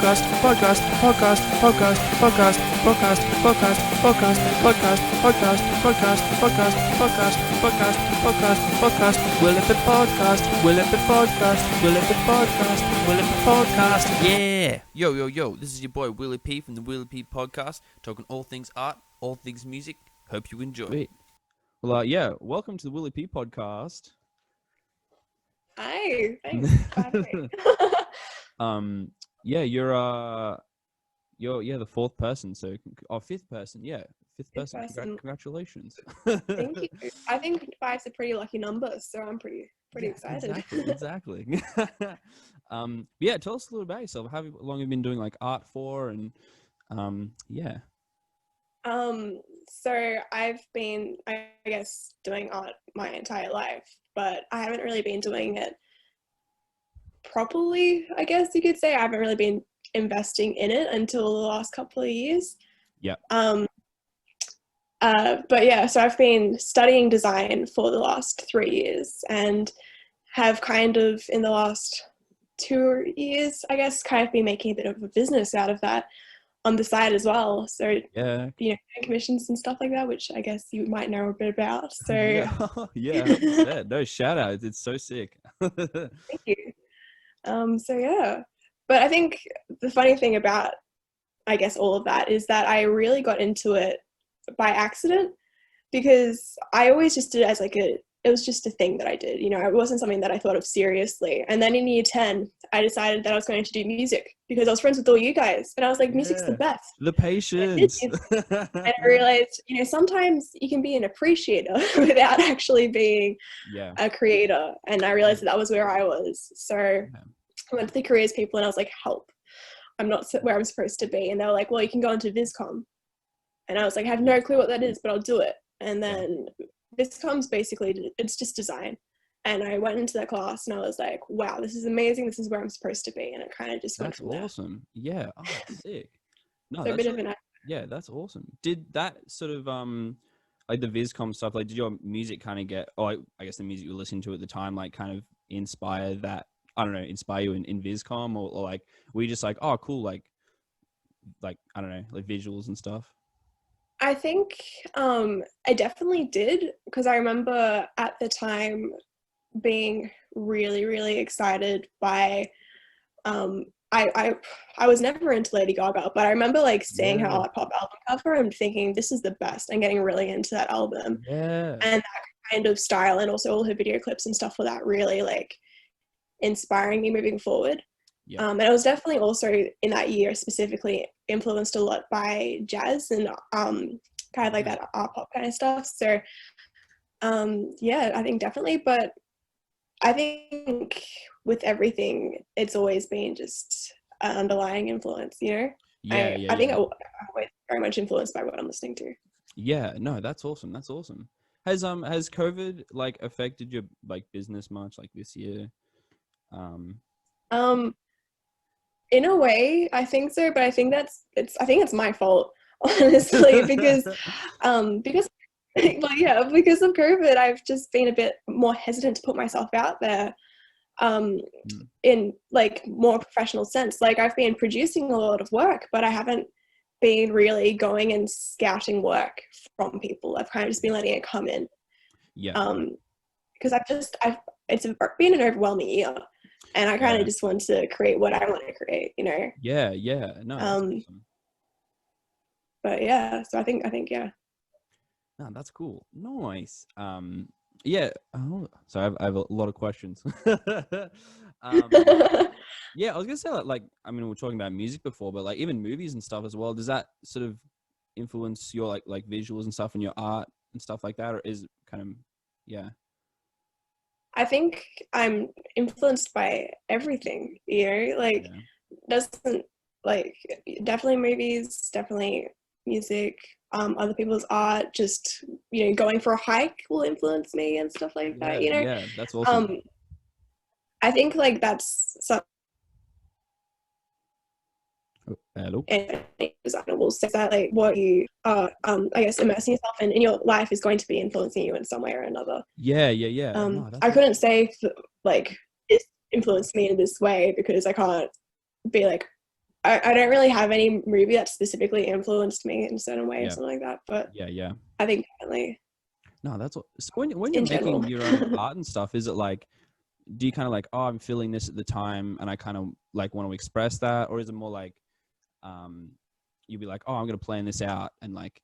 podcast, podcast, podcast, podcast, podcast, podcast, podcast, podcast, podcast, podcast, podcast, podcast, podcast, podcast, podcast, podcast, Will It Be Podcast, Will It Be Podcast, Will It Be Podcast, Will It Be Podcast, yeah! Yo, this is your boy Willie P from the Willie P Podcast, talking all things art, all things music. Hope you enjoy. Sweet. Well, yeah, welcome to the Willie P Podcast. Hi, thanks. Yeah, you're the fourth person, so fifth person, fifth person. Congratulations. Thank you. I think 5's a pretty lucky number, so I'm pretty excited. Exactly. Yeah, tell us a little about yourself. How long have you been doing like art for, and yeah. So I've been, I guess, doing art my entire life, but I haven't really been doing it properly, I guess you could say. I haven't really been investing in it until the last couple of years. Yeah. But yeah, so I've been studying design for the last 3 years and have kind of in the last 2 years, I guess, kind of been making a bit of a business out of that on the side as well. So yeah, commissions and stuff like that, which I guess you might know a bit about. So yeah, no, shout out, it's so sick. Thank you. So yeah, but I think the funny thing about, I guess, all of that is that I really got into it by accident, because I always just did it as it was just a thing that I did, it wasn't something that I thought of seriously. And then in year 10, I decided that I was going to do music because I was friends with all you guys. And I was like, music's the best. The patience. And I realized, sometimes you can be an appreciator without actually being a creator. And I realized that was where I was. So I went to the careers people and I was like, help, I'm not where I'm supposed to be. And they were like, well, you can go into Viscom. And I was like, I have no clue what that is, but I'll do it. And then Viscom's basically, it's just design. And I went into that class and I was like, wow, this is amazing. This is where I'm supposed to be. And it kind of just went from there. Awesome. Yeah. Oh, sick. No, so that's a bit of an... Yeah, that's awesome. Did that sort of, like the Viscom stuff, like did your music kind of get, I guess the music you were listening to at the time, like kind of inspire that, I don't know, inspire you in Viscom, or like, were you just like, oh, cool, like, I don't know, like visuals and stuff? I think I definitely did, because I remember at the time being really, really excited by, I was never into Lady Gaga, but I remember like seeing her pop album cover and thinking this is the best, and getting really into that album. Yeah. And that kind of style, and also all her video clips and stuff for that, really like inspiring me moving forward. Yeah. And I was definitely also in that year specifically influenced a lot by jazz and kind of like that art pop kind of stuff. So I think definitely, but I think with everything, it's always been just an underlying influence, I think I'm always very much influenced by what I'm listening to. Yeah, no, that's awesome. Has COVID like affected your like business much like this year? In a way, I think so, but I think it's my fault, honestly, because because of COVID, I've just been a bit more hesitant to put myself out there, in like more professional sense. Like I've been producing a lot of work, but I haven't been really going and scouting work from people. I've kind of just been letting it come in. Yeah. Because it's been an overwhelming year. And I kind of just want to create what I want to create, Yeah. No. Awesome. But yeah, so I think. No, that's cool. Nice. Yeah. Oh, so I have a lot of questions. Yeah, I was gonna say like, I mean, we were talking about music before, but like even movies and stuff as well. Does that sort of influence your like visuals and stuff and your art and stuff like that, or is it kind of I think I'm influenced by everything, doesn't like, definitely movies, definitely music, other people's art, just, going for a hike will influence me and stuff like that, Yeah, that's awesome. I think like that's something. Hello. And designer will say that like what you are, I guess, immersing yourself in your life is going to be influencing you in some way or another. Yeah. I couldn't say like it influenced me in this way because I can't be like I don't really have any movie that specifically influenced me in a certain way or something like that, but yeah. I think definitely. No, that's what. So when you're In making general. your own art and stuff, is it like, do you kind of like, oh, I'm feeling this at the time, and I kind of like want to express that, or is it more like, you'd be like, oh, I'm gonna plan this out, and like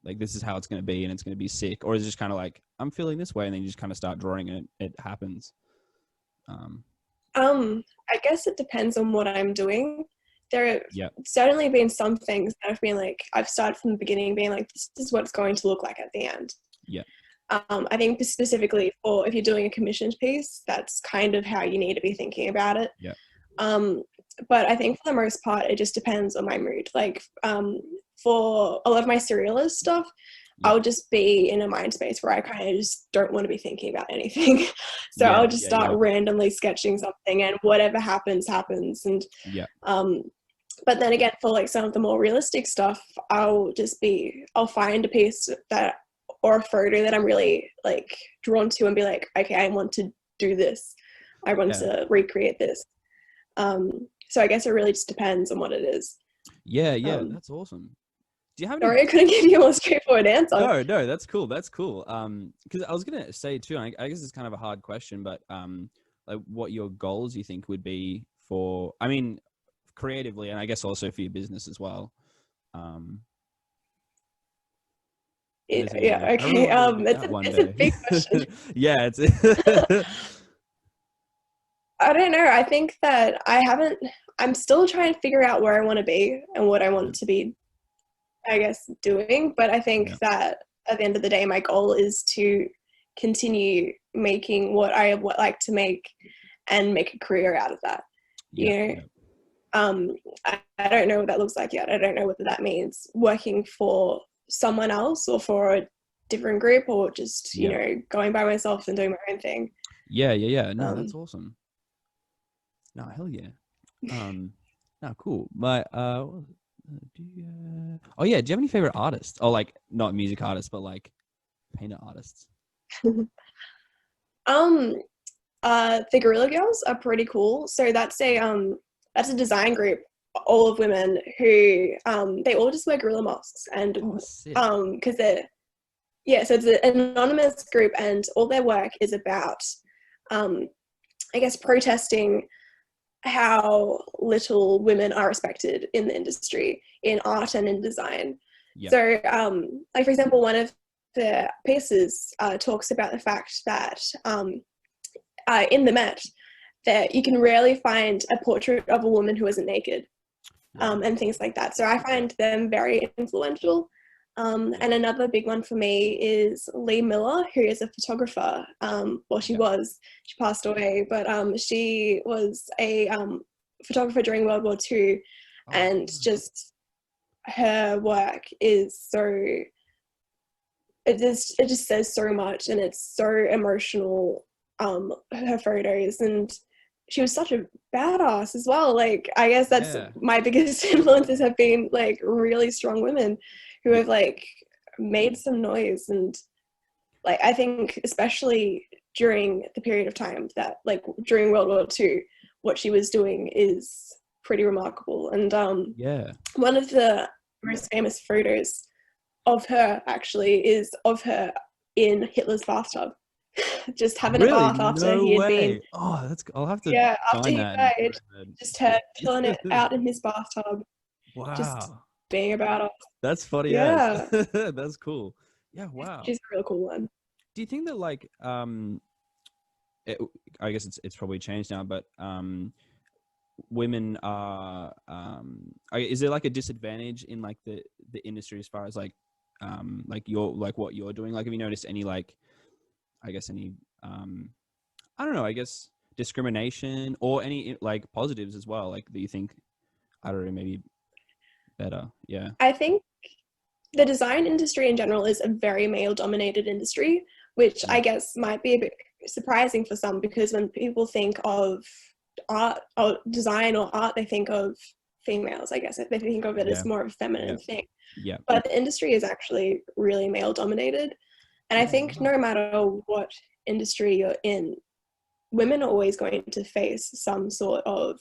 this is how it's gonna be, and it's gonna be sick, or is it just kind of like, I'm feeling this way, and then you just kind of start drawing, and it happens. I guess it depends on what I'm doing. There have Yeah. certainly been some things that I've been like, I've started from the beginning being like, this is what it's going to look like at the end. Yeah. I think specifically for if you're doing a commissioned piece, that's kind of how you need to be thinking about it. Yeah. But I think for the most part, it just depends on my mood. Like for a lot of my surrealist stuff, I'll just be in a mind space where I kind of just don't want to be thinking about anything. So I'll just start randomly sketching something, and whatever happens. And but then again, for like some of the more realistic stuff, I'll find a piece that, or a photo that I'm really like drawn to, and be like, okay, I want to do this. I want to recreate this. So I guess it really just depends on what it is. Yeah, that's awesome. Do you have any... Sorry, I couldn't give you a more straightforward answer. No, that's cool. Because I was gonna say too, and I guess it's kind of a hard question, but like what your goals you think would be for, I mean, creatively, and I guess also for your business as well. Yeah. Okay. It's a big question. Yeah, it's. I don't know. I think that I'm still trying to figure out where I want to be and what I want to be, I guess, doing. But I think that at the end of the day, my goal is to continue making what I would like to make and make a career out of that. You know, I don't know what that looks like yet. I don't know whether that means working for someone else or for a different group, or just, you know, going by myself and doing my own thing. Yeah. No, that's awesome. No, hell yeah. No, cool. But do you have any favorite artists? Oh, like not music artists, but like painter artists. The Guerrilla Girls are pretty cool. So that's a design group, all of women who they all just wear gorilla masks, and because so it's an anonymous group, and all their work is about I guess protesting how little women are respected in the industry, in art and in design. So like for example, one of the pieces talks about the fact that in the Met, that you can rarely find a portrait of a woman who isn't naked, and things like that. So I find them very influential. And another big one for me is Lee Miller, who is a photographer. She passed away, but she was a photographer during World War II, and just her work is it just says so much, and it's so emotional, her photos, and she was such a badass as well. Like, I guess that's my biggest influences have been like really strong women who have like made some noise. And like, I think especially during the period of time that like during World War II, what she was doing is pretty remarkable. And one of the most famous photos of her actually is of her in Hitler's bathtub. Just having a bath after he had been. Oh, I'll have to find that. Just her chilling it out in his bathtub. Wow. Just being about us. That's funny. Yeah. That's cool. Yeah. Wow. She's a real cool one. Do you think that like I guess it's probably changed now, but women are is there like a disadvantage in like the industry as far as like what you're doing? Like, have you noticed any like, I guess any I don't know, I guess discrimination or any like positives as well, like that you think, I don't know, maybe better? Yeah, I think the design industry in general is a very male dominated industry, which I guess might be a bit surprising for some, because when people think of art or design or art, they think of females. I guess they think of it as more of a feminine thing. But the industry is actually really male dominated. And I think no matter what industry you're in, women are always going to face some sort of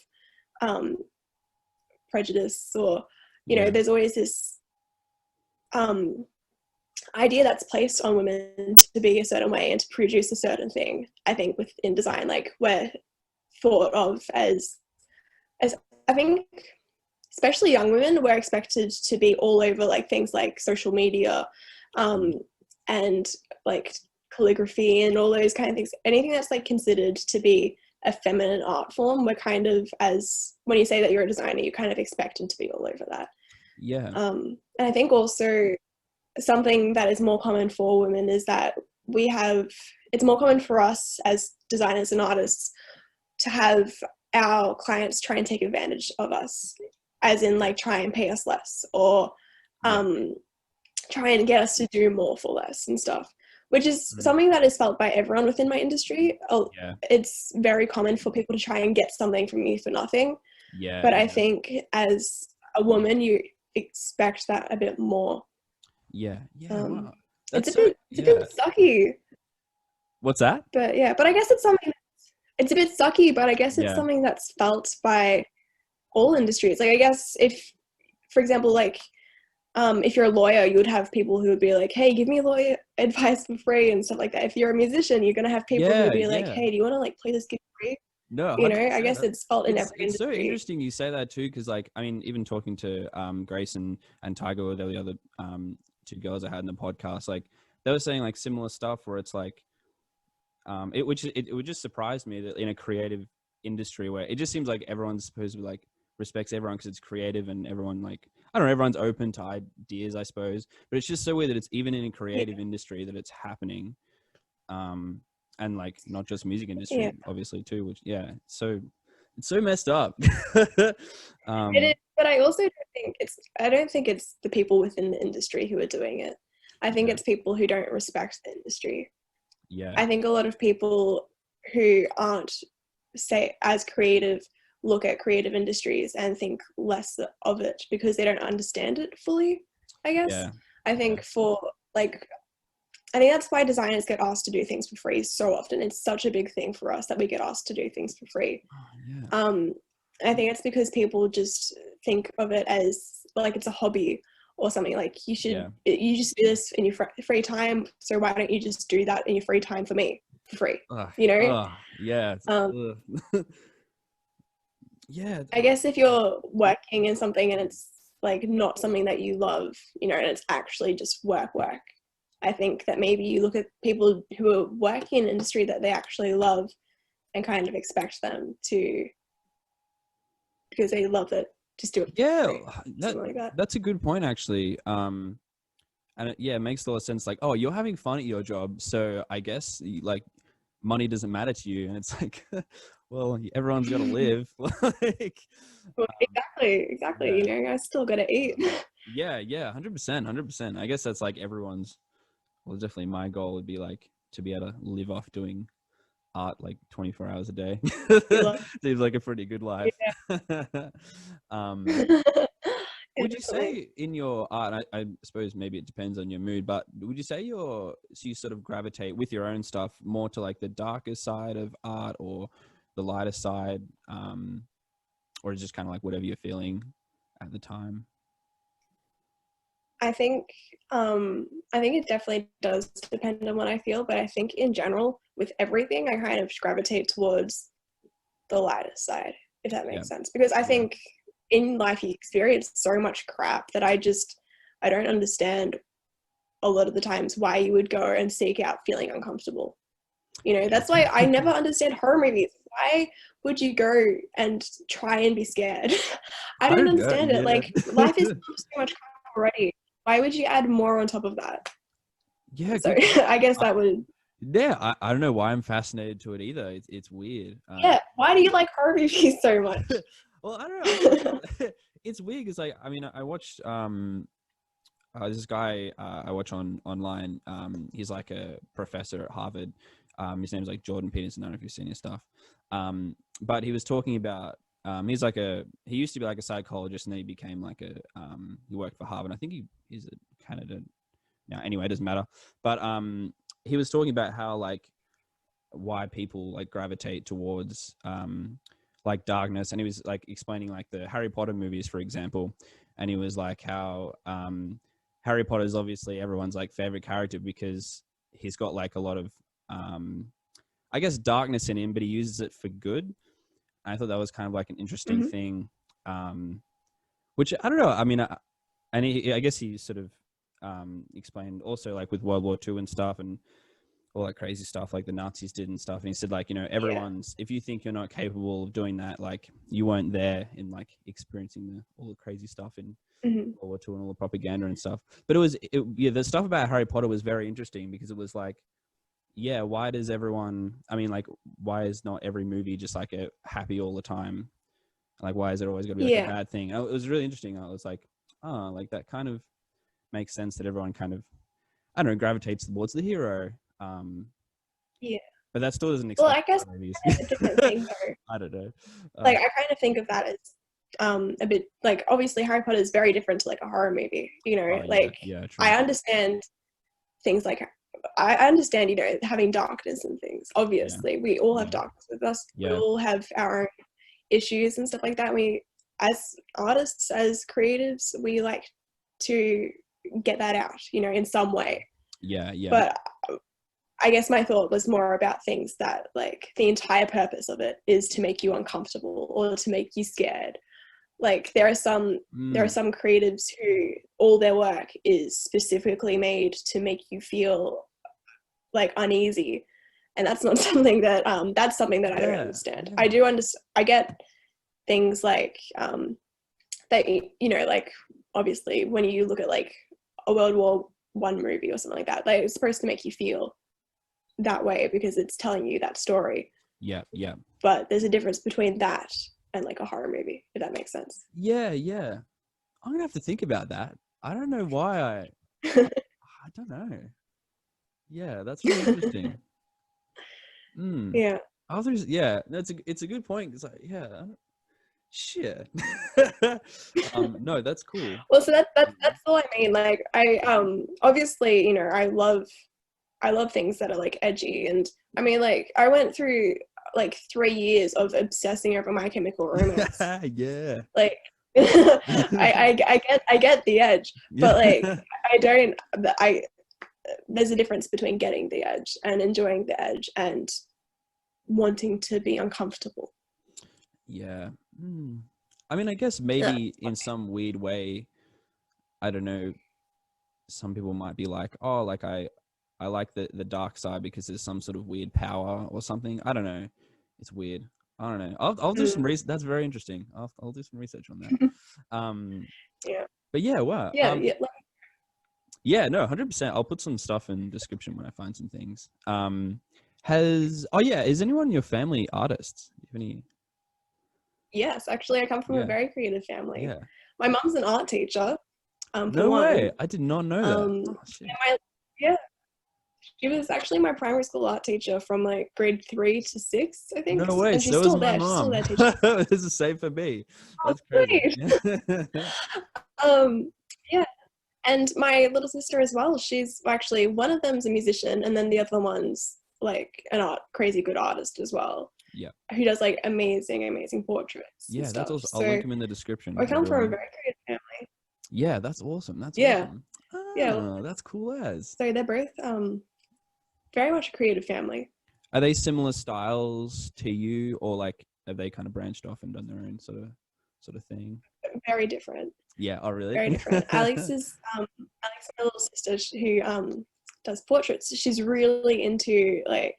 prejudice, or you know, there's always this idea that's placed on women to be a certain way and to produce a certain thing. I think within design, like we're thought of as I think, especially young women, we're expected to be all over like things like social media, and like calligraphy and all those kind of things. Anything that's like considered to be a feminine art form, we're kind of, as when you say that you're a designer, you're kind of expected to be all over that. And I think also something that is more common for women is that it's more common for us as designers and artists to have our clients try and take advantage of us, as in like try and pay us less, or try and get us to do more for less and stuff, which is something that is felt by everyone within my industry. It's very common for people to try and get something from you for nothing. But I think as a woman, you expect that a bit more. Wow. It's a bit sucky. What's that? But I guess it's something. It's a bit sucky, but I guess it's something that's felt by all industries. Like I guess if, for example, like if you're a lawyer, you would have people who would be like, "Hey, give me lawyer advice for free" and stuff like that. If you're a musician, you're gonna have people who would be like, "Hey, do you want to like play this gig for free?" No, you know, I guess it's felt in every industry. It's so interesting you say that too, because like I mean, even talking to Grace and Tiger, they're the other two girls I had in the podcast, like they were saying like similar stuff where it's like it would just surprise me that in a creative industry where it just seems like everyone's supposed to be like respects everyone because it's creative and everyone like, I don't know, everyone's open to ideas, I suppose, but it's just so weird that it's even in a creative industry that it's happening, and like not just music industry obviously too, which so it's so messed up. It is, but I also don't think it's the people within the industry who are doing it. I think it's people who don't respect the industry. I think a lot of people who aren't, say, as creative look at creative industries and think less of it because they don't understand it fully, I guess. I think I think that's why designers get asked to do things for free so often. It's such a big thing for us that we get asked to do things for free. I think it's because people just think of it as like it's a hobby or something. Like you just do this in your free time, so why don't you just do that in your free time for me for free? You know? I guess if you're working in something and it's like not something that you love, you know, and it's actually just work, I think that maybe you look at people who are working in an industry that they actually love and kind of expect them to, because they love it, just do it. That's a good point actually. And it makes a lot of sense. Like, oh, you're having fun at your job, so I guess like money doesn't matter to you. And it's like, well, everyone's got to live. Like, well, exactly. You know, I still got to eat. 100%. I guess that's like everyone's. Well, definitely my goal would be like to be able to live off doing art like 24 hours a day. Seems like a pretty good life. Would you say in your art, I suppose maybe it depends on your mood, but would you say you sort of gravitate with your own stuff more to like the darker side of art or the lighter side, or just kind of like whatever you're feeling at the time? I think it definitely does depend on what I feel, but I think in general with everything I kind of gravitate towards the lighter side, if that makes sense, because I think in life you experience so much crap that I don't understand a lot of the times why you would go and seek out feeling uncomfortable. You know, that's why I never understand horror movies. Why would you go and try and be scared? I don't understand it. Like life is so much crap already. Why would you add more on top of that? So I guess that would. I don't know why I'm fascinated to it either. It's weird. Why do you like horror movies so much? Well, I don't know. It's weird because I mean, I watched this guy I watch online. He's like a professor at Harvard. His name's like Jordan Peterson. I don't know if you've seen his stuff. But he was talking about. He used to be like a psychologist, and then he became like he worked for Harvard. I think he's a Canada now. Anyway, it doesn't matter. But he was talking about how like why people like gravitate towards like darkness, and he was like explaining like the Harry Potter movies, for example, and he was like how Harry Potter is obviously everyone's like favorite character because he's got like a lot of I guess darkness in him, but he uses it for good. I thought that was kind of like an interesting thing, which I don't know. I mean, I guess he sort of explained also like with World War II and stuff and all that crazy stuff like the Nazis did and stuff. And he said like, you know, everyone's, if you think you're not capable of doing that, like you weren't there in like experiencing all the crazy stuff in World War II and all the propaganda and stuff. But the stuff about Harry Potter was very interesting because it was like, yeah, why does everyone, I mean, like, why is not every movie just like a happy all the time? Like, why is it always going to be like a bad thing? It was really interesting. I was like, oh, like that kind of makes sense that everyone kind of, I don't know, gravitates towards the hero. But that still doesn't explain. Well, I guess it's a different thing though. I don't know. Like, I kind of think of that as a bit like, obviously Harry Potter is very different to like a horror movie, you know, true. I understand things like, I understand, you know, having darkness and things. Obviously, we all have darkness with us. We all have our own issues and stuff like that. We, as artists, as creatives, we like to get that out, you know, in some way. But I guess my thought was more about things that like the entire purpose of it is to make you uncomfortable or to make you scared. Like there are some creatives who all their work is specifically made to make you feel like uneasy, and that's not something that that's something that I don't understand. I do understand. I get things like that, you know, like obviously when you look at like a World War I movie or something like that, like it's supposed to make you feel that way because it's telling you that story. But there's a difference between that and like a horror movie, if that makes sense. I'm gonna have to think about that. I don't know why I don't know. That's really interesting. Others, it's a good point. It's like, shit. No, that's cool. Well, so that's all I mean. Like I obviously, you know, I love things that are like edgy, and I mean, like I went through like 3 years of obsessing over My Chemical Romance. Like I get the edge, but like there's a difference between getting the edge and enjoying the edge and wanting to be uncomfortable. I mean, I guess maybe in some weird way, I don't know, some people might be like, oh, like I like the dark side because there's some sort of weird power or something. I don't know. It's weird. I don't know. I'll do some research. That's very interesting. I'll do some research on that. But wow. No, 100%. I'll put some stuff in the description when I find some things. Is anyone in your family artists? Do you have any? Yes, actually, I come from a very creative family. My mom's an art teacher. No way! I did not know that. She was actually my primary school art teacher from like grade 3 to 6, I think. No way! And she's so still was there. my mom. She's still there teaching. It's the same for me. That's crazy. And my little sister as well. She's actually, one of them's a musician, and then the other one's like an crazy good artist as well. Who does like amazing portraits. That's awesome. I'll link him in the description. I come from a very creative family. That's awesome. Awesome. That's cool as. So they're both very much a creative family. Are they similar styles to you, or like have they kind of branched off and done their own sort of thing? Very different. Oh really? Very different. Alex, my little sister, who does portraits. She's really into like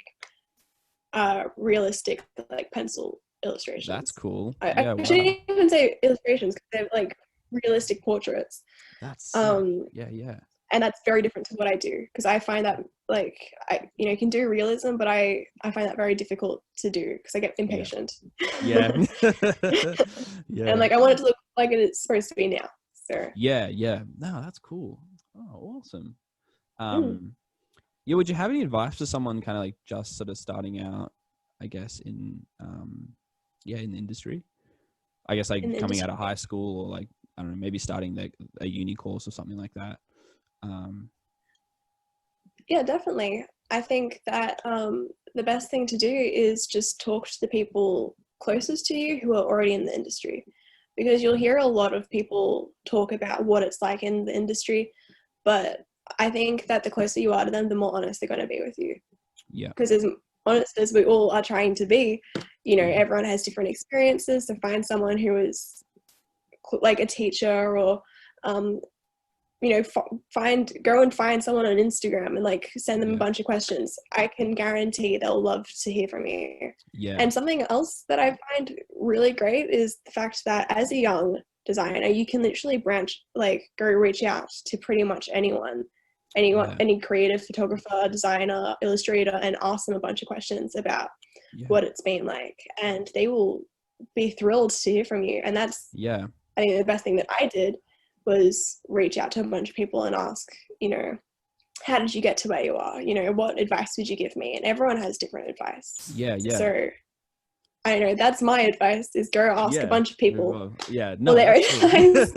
realistic like pencil illustrations. That's cool. I shouldn't even say illustrations because they're like realistic portraits. That's and that's very different to what I do, because I find that like I can do realism, but I find that very difficult to do because I get impatient. And like I want it to look like it's supposed to be now. So no, that's cool. Oh, awesome. Would you have any advice for someone kind of like just sort of starting out, I guess, in in the industry? I guess like coming out of high school, or like, I don't know, maybe starting like a uni course or something like that. Definitely. I think that the best thing to do is just talk to the people closest to you who are already in the industry, because you'll hear a lot of people talk about what it's like in the industry, but I think that the closer you are to them, the more honest they're going to be with you. Yeah. Because as honest as we all are trying to be, you know, everyone has different experiences. To find someone who is like a teacher, or you know, go and find someone on Instagram and like send them a bunch of questions. I can guarantee they'll love to hear from you. Yeah. And something else that I find really great is the fact that as a young designer, you can literally go reach out to pretty much anyone, any creative photographer, designer, illustrator, and ask them a bunch of questions about what it's been like, and they will be thrilled to hear from you. And that's, I think, the best thing that I did was reach out to a bunch of people and ask, you know, how did you get to where you are? You know, what advice would you give me? And everyone has different advice. Yeah. So I know that's my advice, is go ask a bunch of people. Yeah, no, their advice.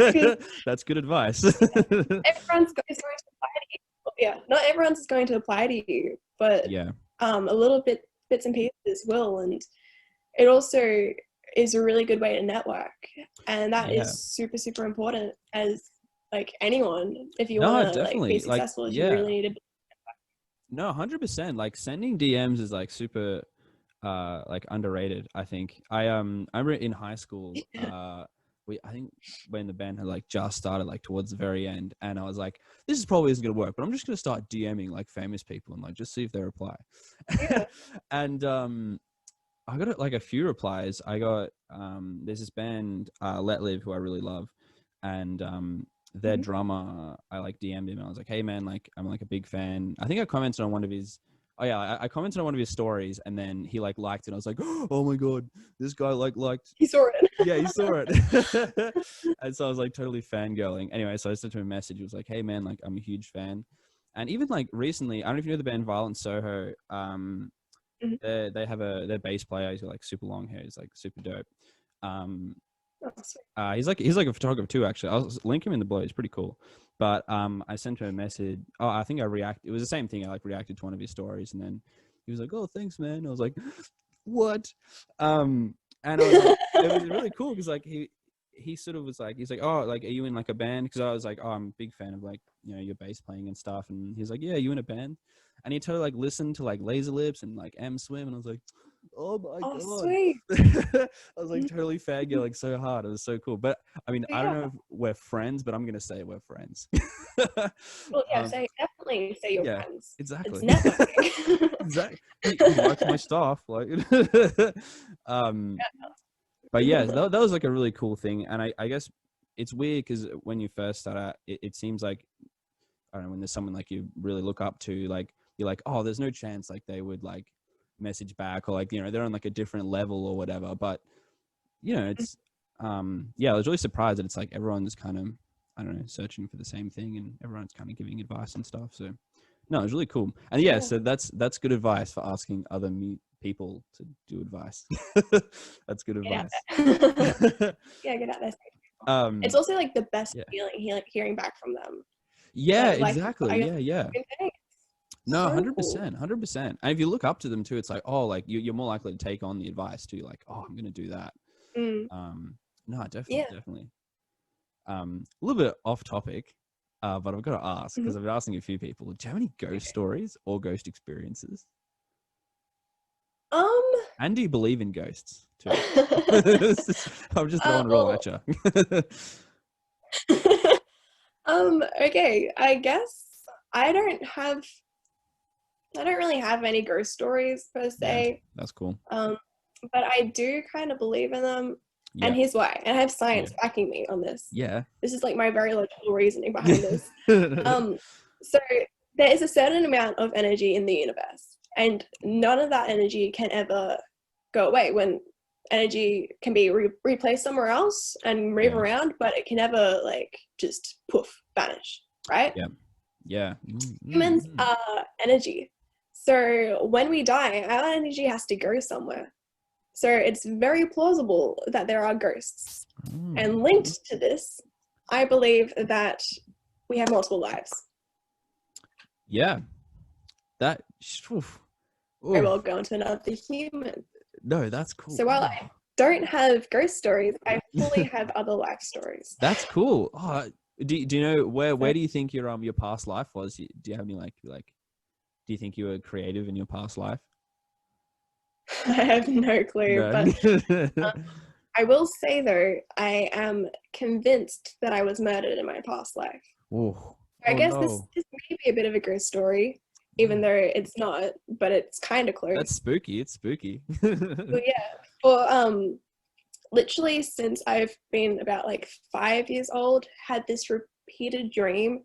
That's good advice. Everyone's going to apply to you. Yeah, not everyone's going to apply to you, but a little bits and pieces will. And it also is a really good way to network, and that is super, super important as like anyone. If you want to like be successful, you really need to be. No, 100%. Like sending DMs is like super like underrated, I think. I remember in high school, I think when the band had like just started, like towards the very end, and I was like, this is probably isn't gonna work, but I'm just gonna start DMing like famous people and like just see if they reply. And I got like a few replies. I got there's this band Let Live, who I really love, and their drummer, I like DM'd him. I was like, hey man, like I'm like a big fan. I think I commented on one of his I commented on one of his stories, and then he like liked it. I was like, oh my god, this guy liked. He saw it. Yeah, he saw it. And so I was like totally fangirling. Anyway, so I sent him a message. It was like, hey man, like I'm a huge fan. And even like recently, I don't know if you know the band Violent Soho. They have their bass player. He's got like super long hair. He's like super dope. He's like a photographer too, actually. I'll link him in the below. He's pretty cool. But I sent him a message. I think it was the same thing. I like reacted to one of his stories, and then he was like, oh, thanks man. I was like, what? And I was like, it was really cool, because like he sort of was like, he's like, oh, like, are you in like a band? Because I was like, oh, I'm a big fan of like, you know, your bass playing and stuff. And he's like, yeah, you in a band? And he totally like listened to like Laser Lips and like M-Swim, and I was like, oh my god, sweet. I was like totally fangirling so hard. It was so cool. But I mean, I don't know if we're friends, but I'm gonna say we're friends. Well, definitely say you're friends. Exactly. It's networking. Exactly. He likes my stuff, like. But yeah, that was like a really cool thing, and I guess it's weird because when you first start out, it seems like, I don't know, when there's someone like you really look up to, like you're like, oh, there's no chance like they would like message back, or like, you know, they're on like a different level or whatever. But you know, it's I was really surprised that it's like everyone's kind of, I don't know, searching for the same thing, and everyone's kind of giving advice and stuff. So no, it was really cool. And so that's good advice for asking other people to do advice. That's good advice. Get out there. It's also like the best feeling hearing back from them. Yeah, like, exactly. Yeah. No, 100%, 100%. And if you look up to them too, it's like, oh, like you're more likely to take on the advice too. Like, oh, I'm going to do that. No, definitely. A little bit off topic, but I've got to ask, because I've been asking a few people, do you have any ghost stories or ghost experiences? And do you believe in ghosts too? I'm just throwing it all at you. Okay, I guess I don't really have any ghost stories per se. Yeah, that's cool. But I do kind of believe in them. And here's why. And I have science backing me on this. Yeah. This is like my very logical reasoning behind this. So there is a certain amount of energy in the universe, and none of that energy can ever go away. When energy can be replaced somewhere else and move around, but it can never like just poof, vanish, right? Yeah. Humans are energy. So when we die, our energy has to go somewhere. So it's very plausible that there are ghosts. And linked to this, I believe that we have multiple lives. Yeah. I will go into another human. No, that's cool. So while don't have ghost stories. I fully have other life stories. That's cool. Oh, do you know where do you think your past life was? Do you have any like do you think you were creative in your past life? I have no clue, No. but I will say though, I am convinced that I was murdered in my past life. Oh, I guess no. this may be a bit of a ghost story, even though it's not, but it's kind of close. That's spooky. It's spooky. Well, yeah, for literally since I've been about like 5 years old, had this repeated dream,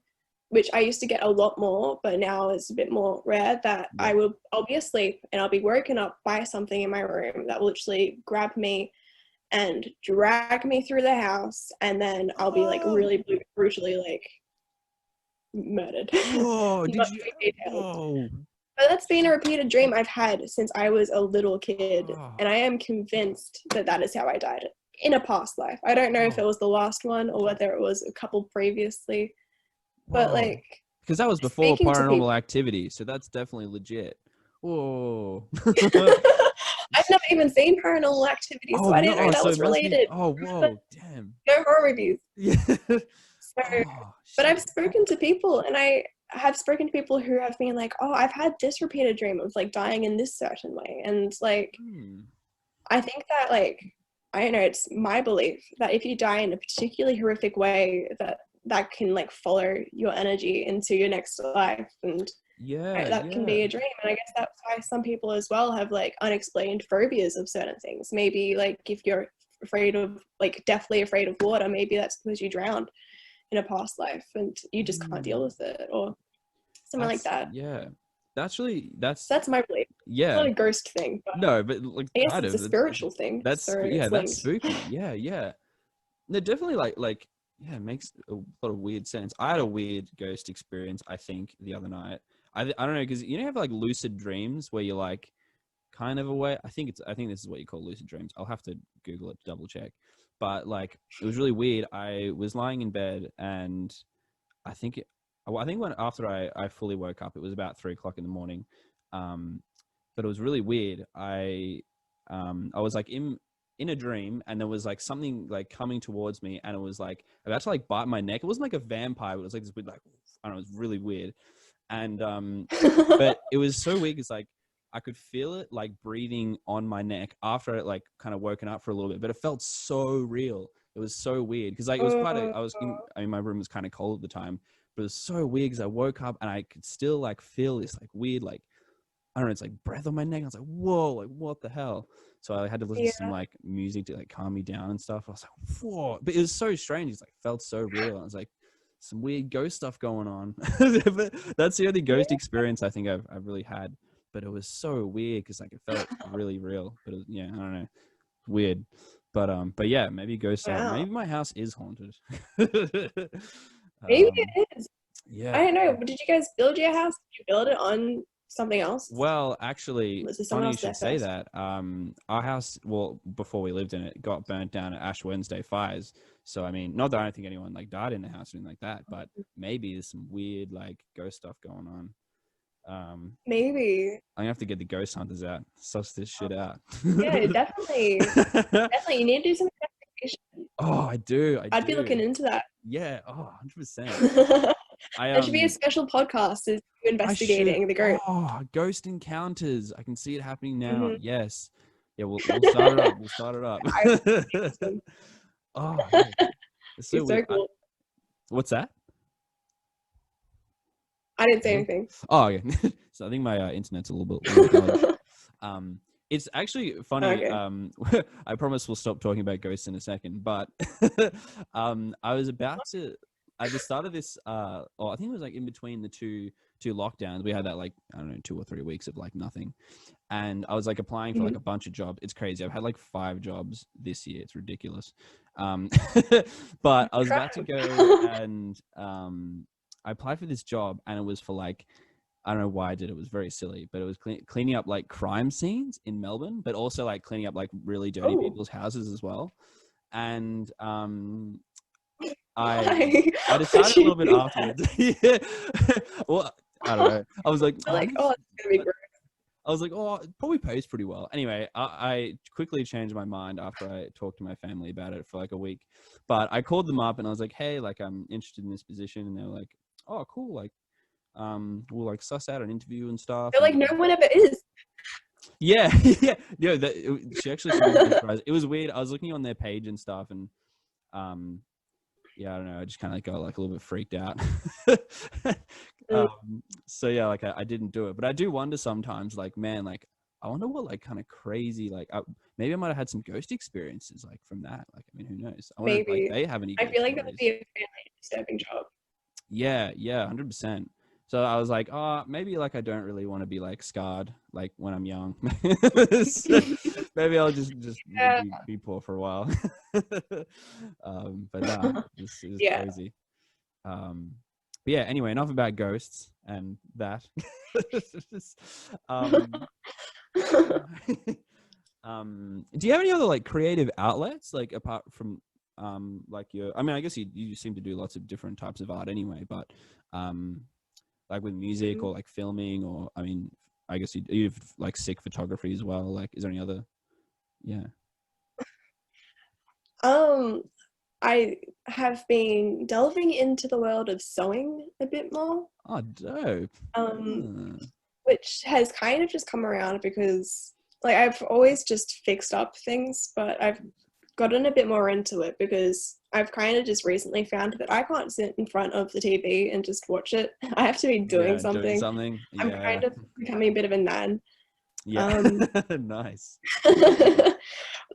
which I used to get a lot more, but now it's a bit more rare, that I'll be asleep and I'll be woken up by something in my room that will literally grab me and drag me through the house, and then I'll be like really brutally like murdered. Whoa, did you? Whoa. But that's been a repeated dream I've had since I was a little kid, and I am convinced that that is how I died in a past life. I don't know if it was the last one or whether it was a couple previously, but like, because that was before Paranormal Activity, so that's definitely legit. Whoa. I've never even seen Paranormal Activity, so I didn't know that was related. Oh, whoa, damn. No horror reviews. Yeah. So, but I've spoken to people, and I have spoken to people who have been like, oh, I've had this repeated dream of like dying in this certain way. And like, I think that like, I don't know, it's my belief that if you die in a particularly horrific way, that can like follow your energy into your next life. And that can be a dream. And I guess that's why some people as well have like unexplained phobias of certain things. Maybe like if you're afraid of, like deathly afraid of water, maybe that's because you drowned in a past life and you just can't deal with it, or something like that. Yeah, that's my belief. Yeah, it's not a ghost thing, but no, but like I guess it's a spiritual thing. That's that's spooky. Yeah. No, definitely like yeah, it makes a lot of weird sense. I had a weird ghost experience, I think, the other night. I don't know, because you have like lucid dreams where you're like kind of awake. I think this is what you call lucid dreams. I'll have to Google it to double check. But like, it was really weird. I was lying in bed, and I think after I fully woke up, it was about 3:00 in the morning. But it was really weird. I was like in a dream, and there was like something like coming towards me, and it was like about to like bite my neck. It wasn't like a vampire, but it was like this weird, like, I don't know, it was really weird. And but it was so weird because like I could feel it like breathing on my neck after it like kind of woken up for a little bit, but it felt so real. It was so weird because like it was my room was kind of cold at the time, but it was so weird because I woke up and I could still like feel this like weird, like, I don't know, it's like breath on my neck. I was like, whoa, like what the hell? So I had to listen to some like music to like calm me down and stuff. I was like, whoa, but it was so strange. It's like felt so real. I was like, some weird ghost stuff going on. That's the only ghost experience I think I've really had. But it was so weird because like it felt really real. But I don't know, weird. But yeah, maybe ghost stuff. Maybe my house is haunted. Maybe it is. Yeah. I don't know. Did you guys build your house? Did you build it on something else? Well, actually, funny you should say that. Our house, well, before we lived in it, got burnt down at Ash Wednesday fires. So I mean, not that I don't think anyone like died in the house or anything like that, but maybe there's some weird like ghost stuff going on. Maybe I'm gonna have to get the ghost hunters out, suss this shit out. Yeah, definitely. Definitely, you need to do some investigation. Oh, I do. I'd be looking into that. Yeah. Oh, 100%. There should be a special podcast is investigating the ghost. Oh, ghost encounters. I can see it happening now. Yes. Yeah, we'll start it up. We'll start it up. Oh, it's so cool. What's that? I didn't say anything. Oh, okay. So I think my internet's a little bit weird. It's actually funny. Okay. I promise we'll stop talking about ghosts in a second. But I was about to. At the start of this, I think it was like in between the two lockdowns, we had that like, I don't know, 2 or 3 weeks of like nothing, and I was like applying for like a bunch of jobs. It's crazy. I've had like 5 jobs this year. It's ridiculous. But I was about to go and I applied for this job, and it was for like, I don't know why I did it. It was very silly, but it was cleaning up like crime scenes in Melbourne, but also like cleaning up like really dirty people's houses as well. And I decided a little bit afterwards. Yeah. Well, I don't know. I was like, it's gonna be gross. I was like, oh, it probably pays pretty well. Anyway, I quickly changed my mind after I talked to my family about it for like a week. But I called them up and I was like, hey, like I'm interested in this position, and they were like, oh, cool, like we'll like suss out an interview and stuff. They're like, no one ever is. Yeah, yeah, yeah. She actually seemed to be surprised. It was weird. I was looking on their page and stuff, and yeah, I don't know. I just kind of like got like a little bit freaked out. So yeah, like I didn't do it, but I do wonder sometimes, like, man, like I wonder what like kind of crazy, like maybe I might have had some ghost experiences like from that. Like, I mean, who knows? I wonder if, like, they have any. I feel like that would be a family disturbing job. Yeah, 100%. So I was like, oh, maybe like I don't really want to be like scarred like when I'm young. So maybe I'll just be poor for a while. But nah, this is crazy. But yeah, anyway, enough about ghosts and that. Do you have any other like creative outlets, like apart from like your, I mean, I guess you seem to do lots of different types of art anyway, but like with music or like filming, or I mean, I guess you've like sick photography as well. Like, is there any other? Yeah. I have been delving into the world of sewing a bit more. Oh, dope. Which has kind of just come around because like I've always just fixed up things, but I've gotten a bit more into it because I've kind of just recently found that I can't sit in front of the TV and just watch it. I have to be doing something. Yeah. I'm kind of becoming a bit of a nan. Yeah. Nice.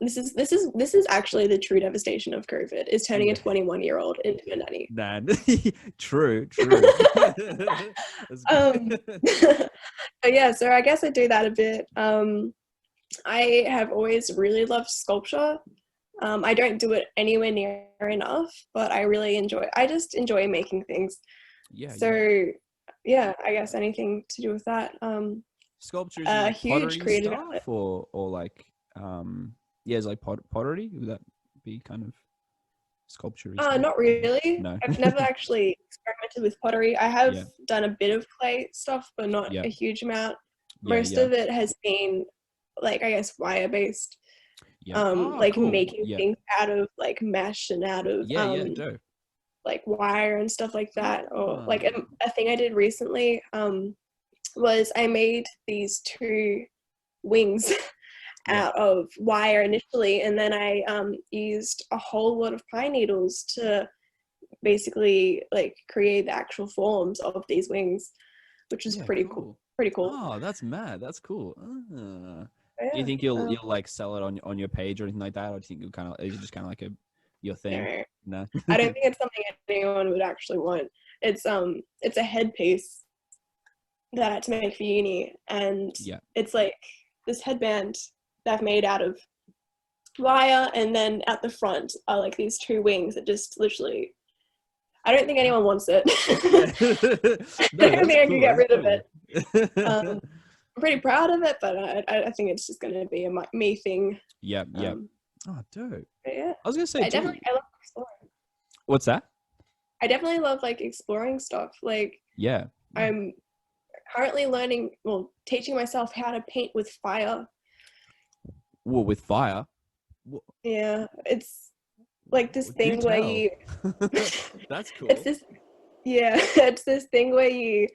This is actually the true devastation of COVID, is turning a 21-year-old into a nanny. Nan. True. But yeah, so I guess I do that a bit. I have always really loved sculpture. I don't do it anywhere near enough, but I just enjoy making things. Yeah. So yeah, I guess anything to do with that. Sculpture is like huge creative outlet. or like it's like pottery. Would that be kind of sculpture? Not really. No. I've never actually experimented with pottery. I have done a bit of clay stuff, but not a huge amount. Most of it has been like, I guess, wire based. Like cool. Making things out of like mesh and out of dope. Like wire and stuff like that. Or like a thing I did recently was I made these 2 wings out of wire initially, and then I used a whole lot of pine needles to basically like create the actual forms of these wings, which was pretty cool. Oh, that's mad. That's cool. Do you think you'll like sell it on your page or anything like that, or do you think you'll kind of, is it just kind of like your thing? No. I don't think it's something anyone would actually want. It's a headpiece that I had to make for uni, and it's like this headband that I've made out of wire, and then at the front are like these 2 wings that just literally, I don't think anyone wants it. I don't think I can get rid of it. I'm pretty proud of it, but I think it's just going to be a me thing. Yeah. Oh, dope. Yeah. I was going to say, I love exploring. What's that? I definitely love like exploring stuff. Like, I'm currently teaching myself how to paint with fire. Whoa, with fire? Yeah, it's like this thing where you that's cool. It's this thing where you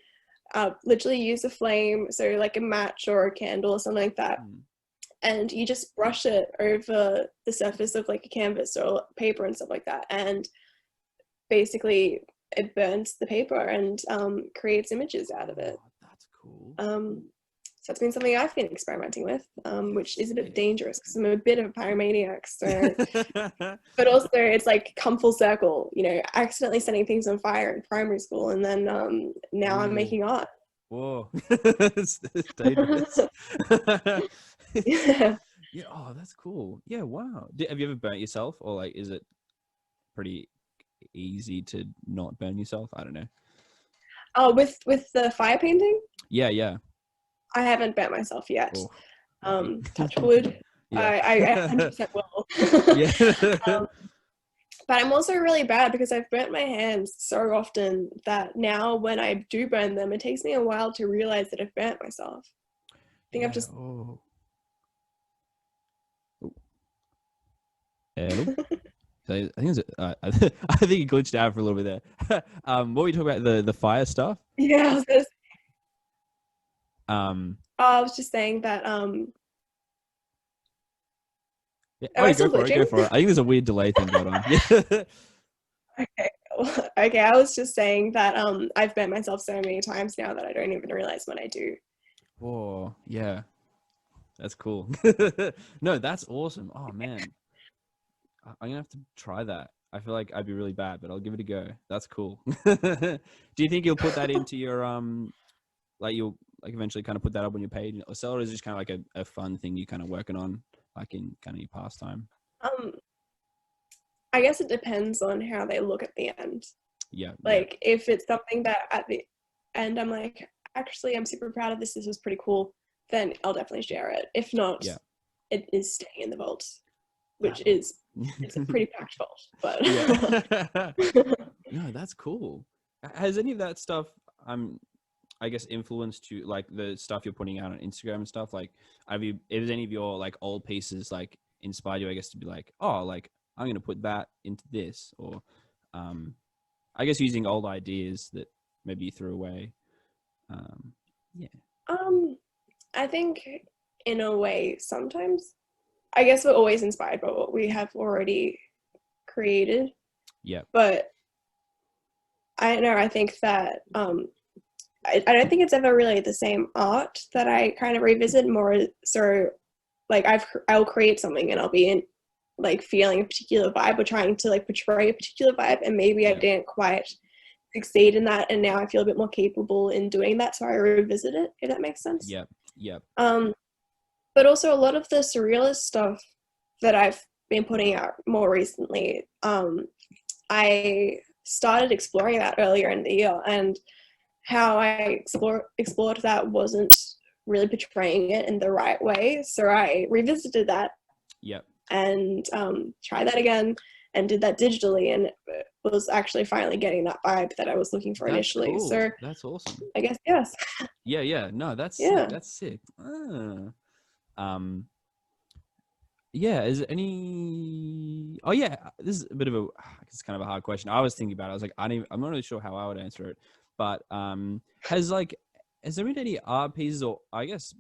literally use a flame, so like a match or a candle or something like that, and you just brush it over the surface of like a canvas or paper and stuff like that, and basically it burns the paper and creates images out of it. That's cool. So it's been something I've been experimenting with, which is a bit dangerous because I'm a bit of a pyromaniac. So, but also it's like come full circle, you know, accidentally setting things on fire in primary school, and then now I'm making art. Whoa, it's dangerous. Yeah. Yeah. Oh, that's cool. Yeah. Wow. Have you ever burnt yourself, or like, is it pretty easy to not burn yourself? I don't know. Oh, with the fire painting? Yeah. I haven't burnt myself yet. Touch wood. I 100% will. Yeah. But I'm also really bad because I've burnt my hands so often that now when I do burn them, it takes me a while to realize that I've burnt myself. think I've just. Oh. Hello. So I think I think you glitched out for a little bit there. What were you talking about? The fire stuff? Yeah, I was gonna say, Um. I was just saying that. Yeah. Am Oh, I go still for it. Go glitching? for it. I think there's a weird delay thing going on. Yeah. Okay. Okay. I was just saying that I've met myself so many times now that I don't even realize when I do. Oh, yeah. That's cool. No, that's awesome. Oh man, I'm gonna have to try that. I feel like I'd be really bad, but I'll give it a go. That's cool. Do you think you'll put that into your like you'll like eventually kind of put that up on your page or sell it, or is it just kind of like a fun thing you're kind of working on, like in kind of your pastime? I guess it depends on how they look at the end. Yeah. Like if it's something that at the end I'm like, actually I'm super proud of this. This was pretty cool. Then I'll definitely share it. If not, it is staying in the vault, which is it's a pretty packed vault. But yeah. No, that's cool. Has any of that stuff I guess influenced you, like the stuff you're putting out on Instagram and stuff? Like, is any of your like old pieces like inspired you, I guess, to be like, oh, like I'm gonna put that into this, or I guess using old ideas that maybe you threw away. Yeah. I think in a way sometimes I guess we're always inspired by what we have already created. Yeah. But I don't know, I think that I don't think it's ever really the same art that I kind of revisit, more so like I'll create something and I'll be in like feeling a particular vibe or trying to like portray a particular vibe, and maybe I didn't quite succeed in that, and now I feel a bit more capable in doing that, so I revisit it, if that makes sense. Yep. But also a lot of the surrealist stuff that I've been putting out more recently, I started exploring that earlier in the year, and how I explored that wasn't really portraying it in the right way, so I revisited that and tried that again and did that digitally, and was actually finally getting that vibe that I was looking for initially. Cool. So that's awesome. I guess yes. Yeah. No, that's sick. That's sick. Yeah. Is there any? Oh yeah, this is a bit of a. It's kind of a hard question. I was thinking about it. I was like, I'm not really sure how I would answer it. But has there been any art pieces, or I guess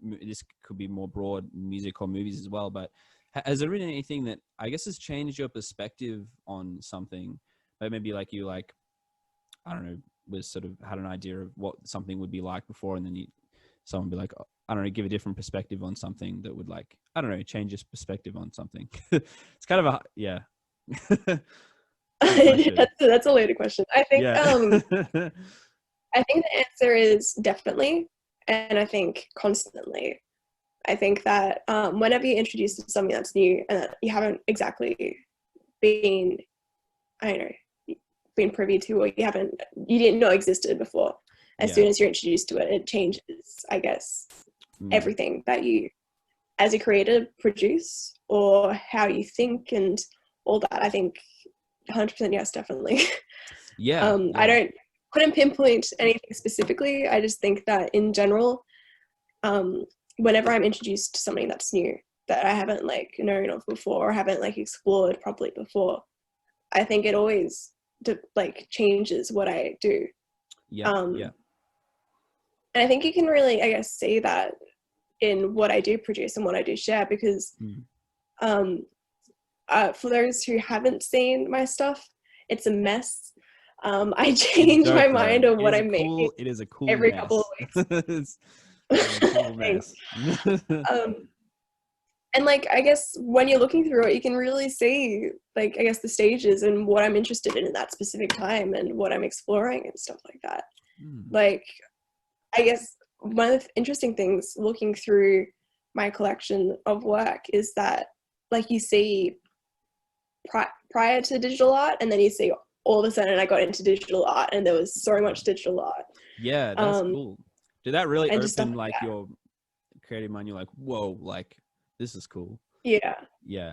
this could be more broad, music or movies as well, but has there been anything that I guess has changed your perspective on something? But maybe like you I don't know, was sort of had an idea of what something would be like before, and then someone would be like, I don't know, give a different perspective on something that would like, I don't know, change your perspective on something. It's kind of That's a loaded question. I think I think the answer is definitely, and I think constantly. I think that whenever you're introduced to something that's new and that you haven't exactly been, I don't know, been privy to, or you didn't know existed before, as soon as you're introduced to it, it changes, I guess, everything that you, as a creator, produce, or how you think and all that. I think 100% yes, definitely. I couldn't pinpoint anything specifically. I just think that in general, whenever I'm introduced to something that's new that I haven't like known of before or haven't like explored properly before, I think it always like changes what I do. And I think you can really, I guess, see that in what I do produce and what I do share, because for those who haven't seen my stuff, it's a mess. I change my mind on what I'm making. It is a cool every mess. couple of weeks. It's a cool mess. And like, I guess when you're looking through it, you can really see like, I guess, the stages and what I'm interested in that specific time and what I'm exploring and stuff like that. Like, I guess one of the interesting things looking through my collection of work is that like you see prior to digital art, and then you see all of a sudden I got into digital art and there was so much digital art. Yeah, that's cool. Did that really open like your creative mind? You're like, whoa, like this is cool. Yeah.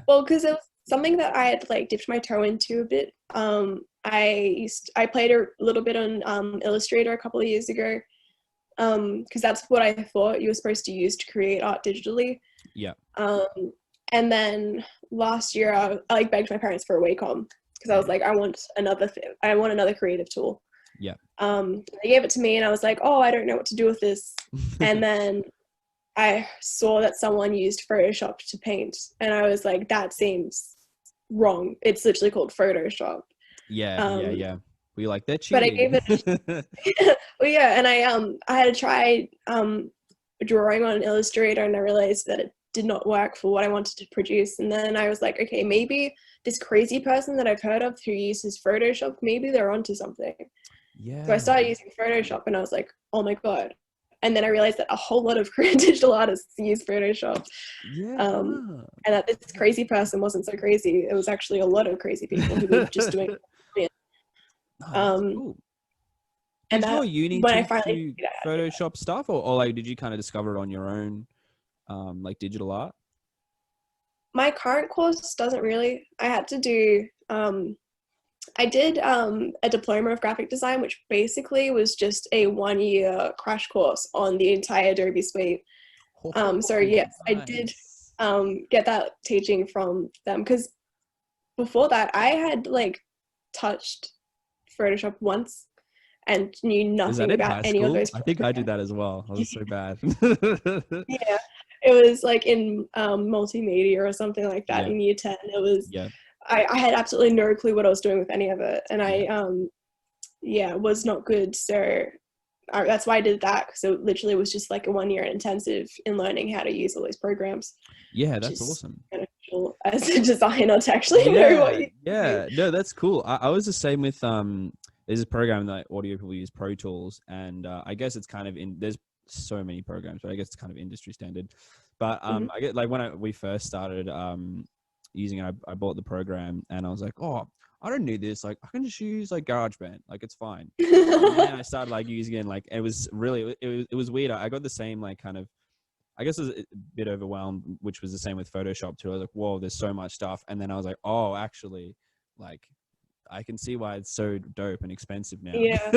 Well, because it was something that I had like dipped my toe into a bit. I played a little bit on Illustrator a couple of years ago, because that's what I thought you were supposed to use to create art digitally. Yeah. And then last year I like begged my parents for a Wacom because I was like, I want another creative tool. Yeah. They gave it to me and I was like, oh, I don't know what to do with this. And then I saw that someone used Photoshop to paint and I was like, that seems wrong. It's literally called Photoshop. Yeah. We like that But I cheating. gave it well, yeah, and I had to try drawing on Illustrator and I realized that it did not work for what I wanted to produce. And then I was like, okay, maybe this crazy person that I've heard of who uses Photoshop, maybe they're onto something. Yeah. So I started using Photoshop and I was like, oh my God. And then I realized that a whole lot of digital artists use Photoshop. Yeah. And that this crazy person wasn't so crazy. It was actually a lot of crazy people who were just doing it. Cool. And did your uni when I teach finally you Photoshop stuff or like did you kind of discover it on your own, like digital art? My current course doesn't really. I had to do I did a diploma of graphic design, which basically was just a 1-year crash course on the entire Adobe suite. So yes, nice. I did get that teaching from them because before that I had like touched Photoshop once and knew nothing about any of those programs. I think I did that as well. I was so bad. Yeah, it was like in multimedia or something like that in year 10. It was I had absolutely no clue what I was doing with any of it, and I was not good. So that's why I did that, because it literally was just like a 1-year intensive in learning how to use all these programs. Yeah, that's awesome. Kind of cool as a designer to actually know what you do. No, that's cool. I was the same with there's a program that audio people use, Pro Tools, and I guess it's kind of there's so many programs, but I guess it's kind of industry standard. But I get like when we first started using it, I bought the program and I was like, oh, I don't need this. Like I can just use like GarageBand. Like it's fine. And then I started like using it, like it was really it was weird. I got the same like kind of, I guess I was a bit overwhelmed, which was the same with Photoshop too. I was like, whoa, there's so much stuff. And then I was like, oh, actually, like I can see why it's so dope and expensive now. Yeah.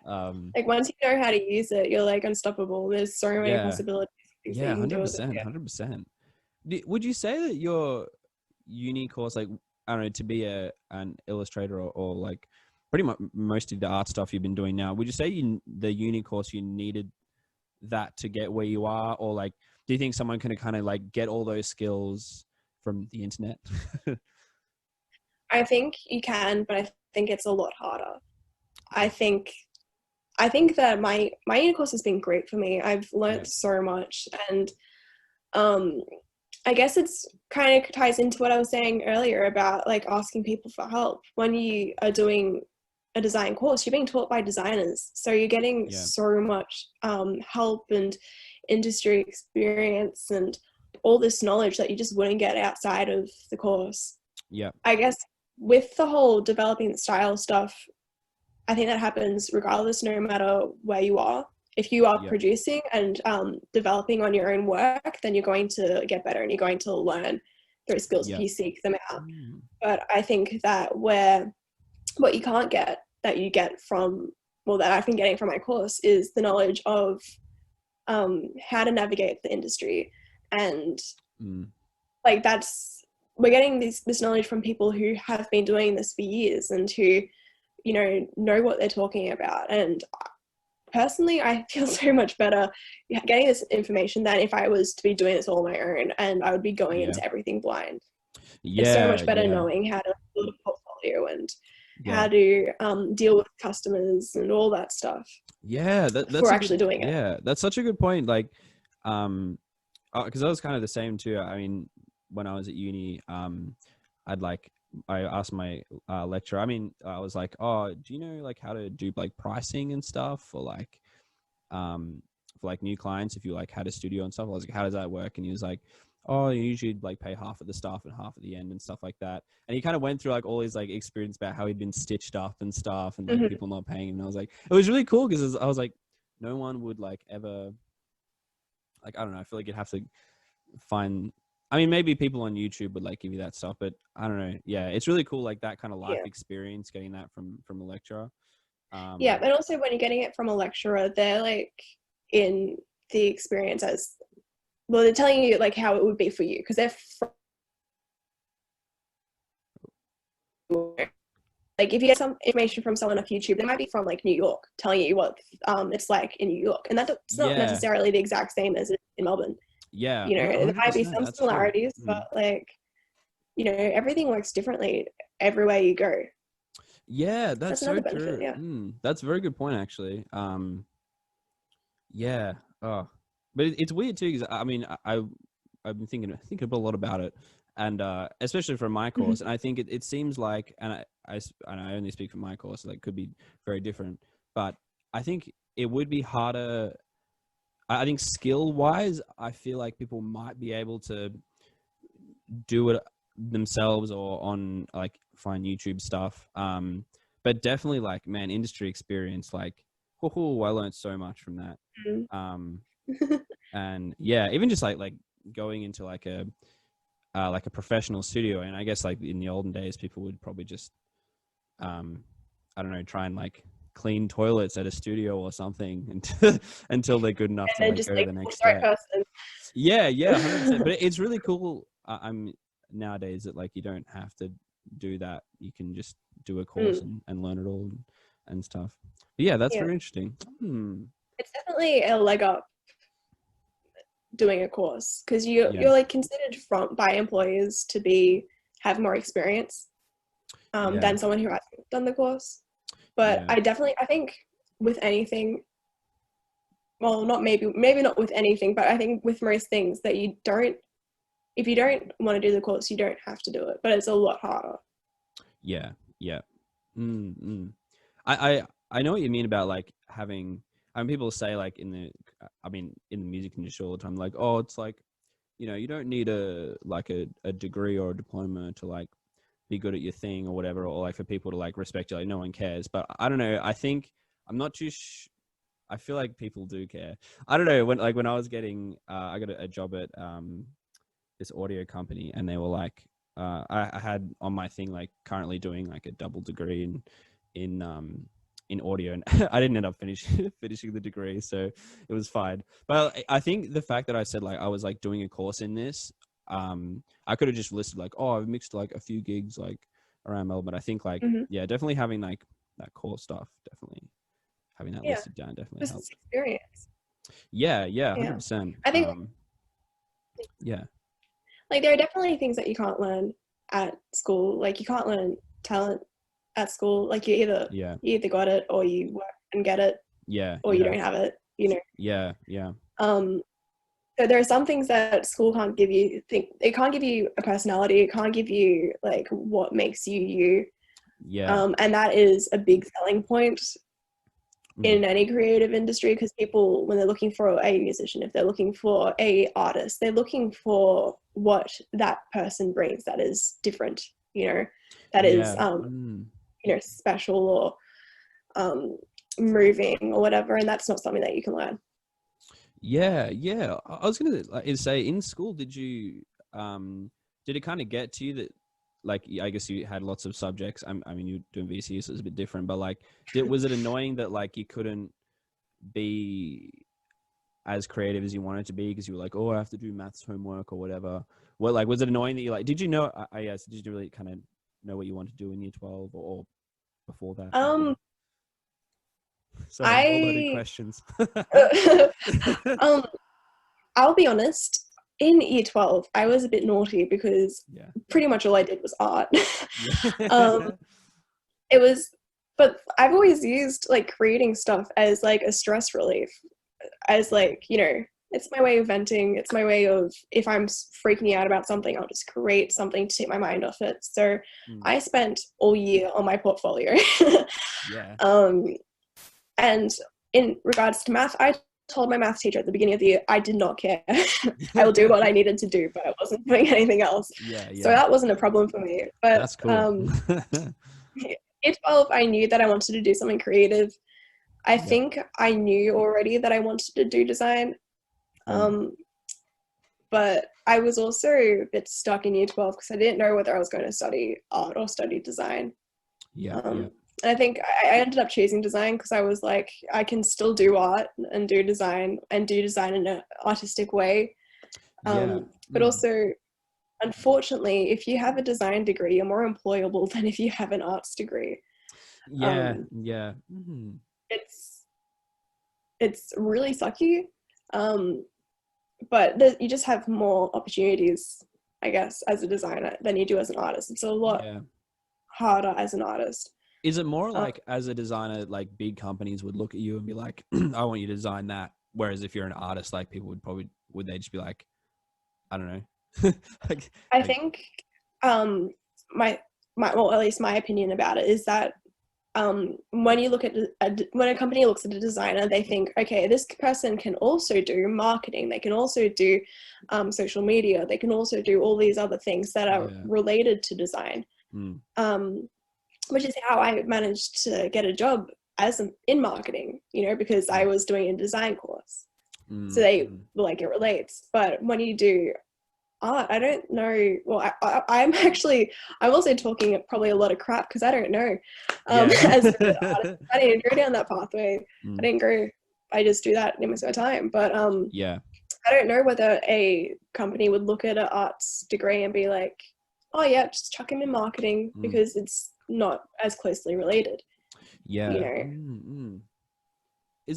Like once you know how to use it, you're like unstoppable. There's so many possibilities. Yeah, 100%, 100%. Would you say that your uni course, like, I don't know, to be an illustrator or like pretty much most of the art stuff you've been doing now, would you say the uni course you needed that to get where you are? Or like, do you think someone can kind of like get all those skills from the internet? I think you can, but I think it's a lot harder. I think that my uni course has been great for me. I've learned so much, and I guess it's kind of ties into what I was saying earlier about like asking people for help. When you are doing a design course, you're being taught by designers, so you're getting so much help and industry experience and all this knowledge that you just wouldn't get outside of the course. I guess with the whole developing the style stuff, I think that happens regardless, no matter where you are. If you are producing and developing on your own work, then you're going to get better and you're going to learn those skills if you seek them out. But I think that what you can't get, that you get from, well, that I've been getting from my course, is the knowledge of how to navigate the industry. And like we're getting this knowledge from people who have been doing this for years and who, know what they're talking about. And personally, I feel so much better getting this information than if I was to be doing this all on my own and I would be going into everything blind. It's so much better knowing how to build a portfolio and how to deal with customers and all that stuff. That's before actually doing it. Yeah, that's such a good point. Like, because I was kind of the same too. I mean, when I was at uni, I asked my lecturer, I was like, oh, do you know like how to do like pricing and stuff, or like for like new clients, if you like had a studio and stuff? I was like, how does that work? And he was like, oh, you usually like pay half of the staff and half at the end and stuff like that. And he kind of went through like all his like experience about how he'd been stitched up and stuff and like people not paying him. And I was like, it was really cool because I was like, no one would like ever, like, I don't know, I feel like you'd have to find, maybe people on YouTube would like give you that stuff, but I don't know. Yeah, it's really cool, like that kind of life experience, getting that from a lecturer. Yeah, and also when you're getting it from a lecturer, they're like in the experience as well. They're telling you like how it would be for you because they're like if you get some information from someone off YouTube, they might be from like New York telling you what it's like in New York, and that's not necessarily the exact same as in Melbourne. Yeah, you know, there might be some similarities, true. but like, you know, everything works differently everywhere you go. Yeah, that's so another benefit, true. yeah. That's a very good point, actually. Yeah. Oh, but it's weird too, because I mean, I've been thinking a lot about it, and especially for my course, and I think it seems like, and I only speak for my course, like could be very different, but I think it would be harder. I think skill wise, I feel like people might be able to do it themselves or on like find YouTube stuff. But definitely like, man, industry experience, like, I learned so much from that. And yeah, even just like going into like a professional studio. And I guess like in the olden days, people would probably just, I don't know, try and like clean toilets at a studio or something until they're good enough to like go to the next step. Yeah, 100%. But it's really cool. I'm nowadays that like you don't have to do that. You can just do a course and learn it all and stuff. But yeah, that's very interesting. It's definitely a leg up doing a course because you're like considered by employers to have more experience than someone who hasn't done the course. But I think with anything, well, maybe not with anything, but I think with most things that if you don't want to do the course, you don't have to do it, but it's a lot harder. Yeah. I know what you mean about like having, I mean, people say like in the music industry all the time, like, oh, it's like, you know, you don't need a degree or a diploma to like be good at your thing or whatever, or like for people to like respect you, like no one cares. But I don't know, I think I'm not too I feel like people do care. I don't know, when I was getting I got a job at this audio company, and they were like I had on my thing like currently doing like a double degree in audio, and I didn't end up finishing the degree, so it was fine. But I think the fact that I said like I was like doing a course in this, I could have just listed like, oh, I've mixed like a few gigs like around Melbourne. I think like definitely having like that core stuff, definitely having that listed down definitely helps. Experience. Yeah, 100%. I think like there are definitely things that you can't learn at school. Like you can't learn talent at school. Like you either got it or you work and get it. Or you don't have it, you know. Yeah. So there are some things that school can't give you. It can't give you a personality. It can't give you like what makes you you. Yeah. And that is a big selling point in any creative industry, because people, when they're looking for a musician, if they're looking for a artist, they're looking for what that person brings that is different, you know, that is you know, special or moving or whatever, and that's not something that you can learn. Yeah. I was gonna say, in school, did you did it kind of get to you that, like, I guess you had lots of subjects. I mean, you're doing VCU, so it's a bit different, but like, was it annoying that like you couldn't be as creative as you wanted to be because you were like, oh, I have to do maths homework or whatever? Well, like, was it annoying that you like, did you know, I guess, did you really kind of know what you wanted to do in year 12 or before that? Sorry, all loaded questions. I'll be honest. In year 12, I was a bit naughty because pretty much all I did was art. But I've always used like creating stuff as like a stress relief, as like, you know, it's my way of venting. It's my way of, if I'm freaking out about something, I'll just create something to take my mind off it. So I spent all year on my portfolio. And in regards to math, I told my math teacher at the beginning of the year, I did not care. I will do what I needed to do, but I wasn't doing anything else. So that wasn't a problem for me. But that's cool. Year 12, I knew that I wanted to do something creative. I think I knew already that I wanted to do design. But I was also a bit stuck in year 12 because I didn't know whether I was going to study art or study design. I think I ended up choosing design because I was like, I can still do art and do design in an artistic way. But also, unfortunately, if you have a design degree, you're more employable than if you have an arts degree. It's really sucky, but you just have more opportunities, I guess, as a designer than you do as an artist. It's a lot harder as an artist. Is it more like as a designer, like big companies would look at you and be like, I want you to design that, whereas if you're an artist, like people would they just be like, I don't know. I think my well, at least my opinion about it is that when you look at when a company looks at a designer, they think, okay, this person can also do marketing, they can also do social media, they can also do all these other things that are related to design, which is how I managed to get a job in marketing, because I was doing a design course. So they were like, it relates. But when you do art, I don't know. Well, I'm also talking probably a lot of crap because I don't know. As an artist, I didn't go down that pathway. I just do that in most of the time. But I don't know whether a company would look at an arts degree and be like, oh yeah, just chuck him in marketing because it's not as closely related. Is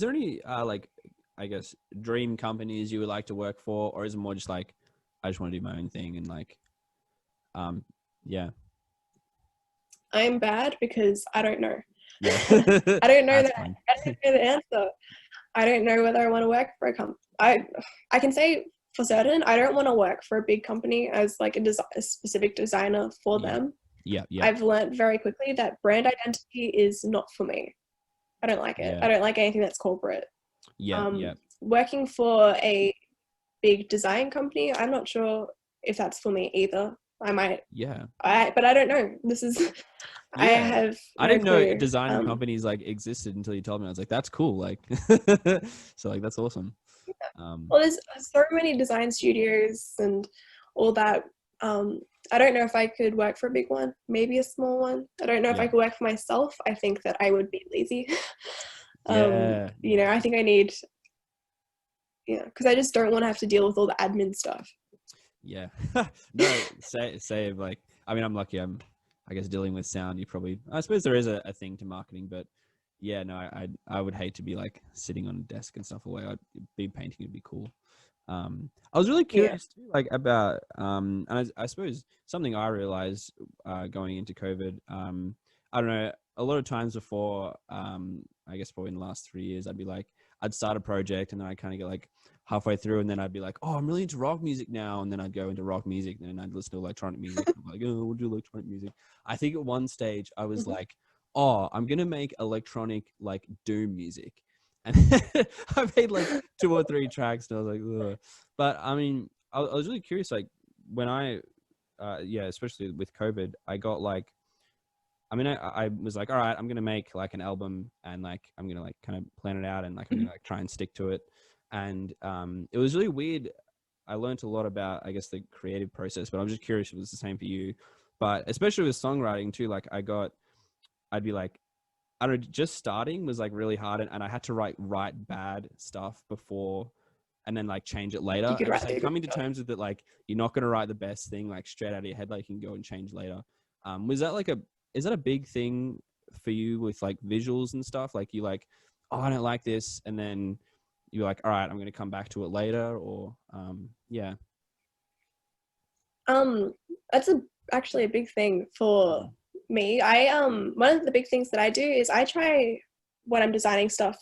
there any like, I guess, dream companies you would like to work for, or is it more just like, I just want to do my own thing and like, I'm bad because I don't know. I don't know I don't know the answer. I don't know whether I want to work for a company. I can say for certain I don't want to work for a big company as like a specific designer for them. I've learned very quickly that brand identity is not for me. I don't like it. I don't like anything that's corporate. Working for a big design company, I'm not sure if that's for me either. I might. But I don't know. This is. I didn't know design companies like existed until you told me. I was like, that's cool. Like, so like that's awesome. Well, there's so many design studios and all that. I don't know if I could work for a big one. Maybe a small one. I don't know if I could work for myself. I think that I would be lazy. I think I need. Because I just don't want to have to deal with all the admin stuff. No, say like, I mean, I'm lucky. I guess dealing with sound, I suppose there is a thing to marketing, but I would hate to be like sitting on a desk and stuff away. Painting would be cool. I was really curious too, like about, and I suppose something I realized going into COVID, I don't know, a lot of times before, I guess probably in the last 3 years, I'd start a project and then I'd kind of get like halfway through and then I'd be like, oh, I'm really into rock music now. And then I'd go into rock music and then I'd listen to electronic music. I'm like, oh, we'll do electronic music. I think at one stage I was like, oh, I'm going to make electronic like doom music. And I made like 2 or 3 tracks and I was like, ugh. But I mean, I was really curious, like when especially with COVID, I got like, I mean, I was like, all right, I'm going to make like an album and like, I'm going to like kind of plan it out and like, I'm going to like try and stick to it. And it was really weird. I learned a lot about, I guess, the creative process, but I'm just curious if it was the same for you. But especially with songwriting too, like I'd be like, I don't know, just starting was like really hard. And I had to write bad stuff before and then like change it later. And just, like, coming to terms with it, like you're not going to write the best thing like straight out of your head, like you can go and change later. Is that a big thing for you with like visuals and stuff? Like you like, oh, I don't like this. And then you're like, all right, I'm going to come back to it later, or That's actually a big thing for me. One of the big things that I do is I try when I'm designing stuff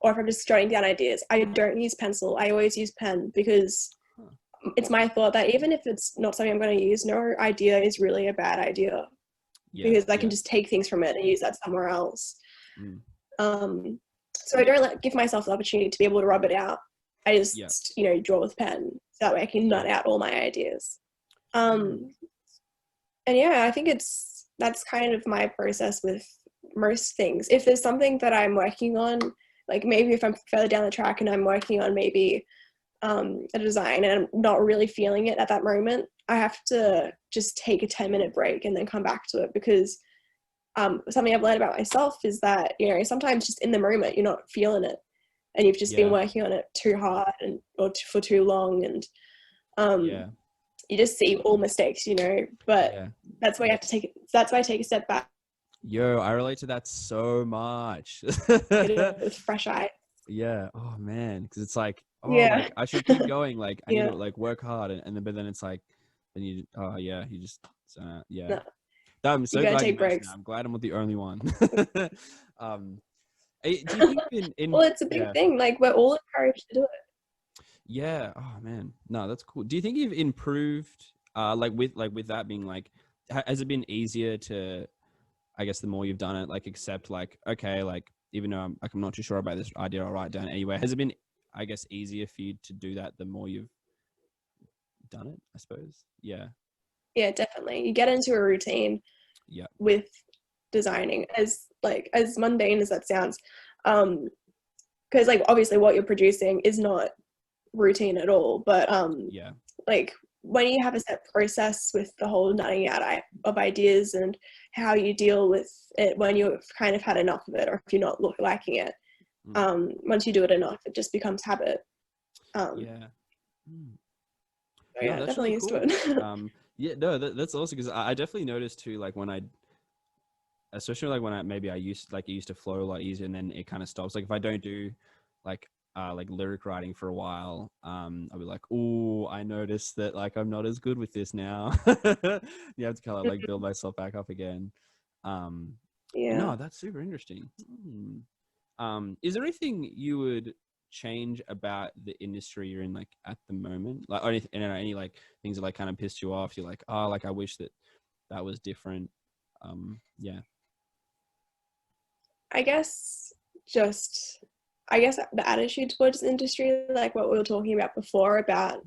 or if I'm just jotting down ideas, I don't use pencil. I always use pen because it's my thought that even if it's not something I'm going to use, no idea is really a bad idea because I can just take things from it and use that somewhere else. So I don't give myself the opportunity to be able to rub it out. I just, draw with pen so that way I can nut out all my ideas. And I think that's kind of my process with most things. If there's something that I'm working on, like maybe if I'm further down the track and I'm working on maybe a design and I'm not really feeling it at that moment, I have to just take a 10-minute break and then come back to it because something I've learned about myself is that, you know, sometimes just in the moment, you're not feeling it and you've just been working on it too hard for too long. And you just see all mistakes, you know, but that's why you have to that's why I take a step back. Yo, I relate to that so much. With fresh eyes. Yeah. Oh man. Because it's like, like, I should keep going. Like, I need to like work hard. And then, but then it's like, then you, you just, No. I'm so glad you mentioned that. I'm glad I'm not the only one. Do you think well, it's a big thing. Like, we're all encouraged to do it. Yeah. Oh man. No, that's cool. Do you think you've improved, like with that being like, has it been easier to, I guess the more you've done it, like accept like, okay, like even though I'm not too sure about this idea, I'll write it down anyway. Has it been, I guess, easier for you to do that the more you've done it, I suppose? Yeah. Yeah, definitely. You get into a routine with designing, as mundane as that sounds. Because like obviously what you're producing is not routine at all. But like when you have a set process with the whole nutting out of ideas and how you deal with it when you've kind of had enough of it, or if you're not liking it, once you do it enough, it just becomes habit. Definitely used to it. That's also because I definitely noticed too, like when especially like when I used to flow a lot easier, and then it kind of stops. Like if I don't do like lyric writing for a while, I'll be like, oh, I noticed that like I'm not as good with this now. You have to kind of like build myself back up again. No, that's super interesting. Is there anything you would change about the industry you're in, like at the moment, like any like things that like kind of pissed you off? You're like, oh, like I wish that was different. I guess the attitude towards the industry, like what we were talking about before, about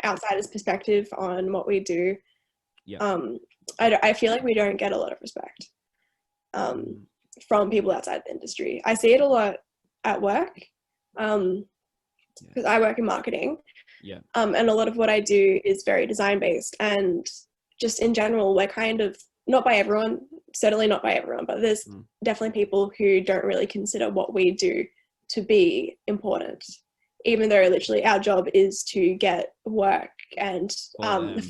outsiders' perspective on what we do. I feel like we don't get a lot of respect from people outside the industry. I see it a lot at work, because I work in marketing, and a lot of what I do is very design based, and just in general, we're kind of, not by everyone, certainly not by everyone, but there's definitely people who don't really consider what we do to be important, even though literally our job is to get work and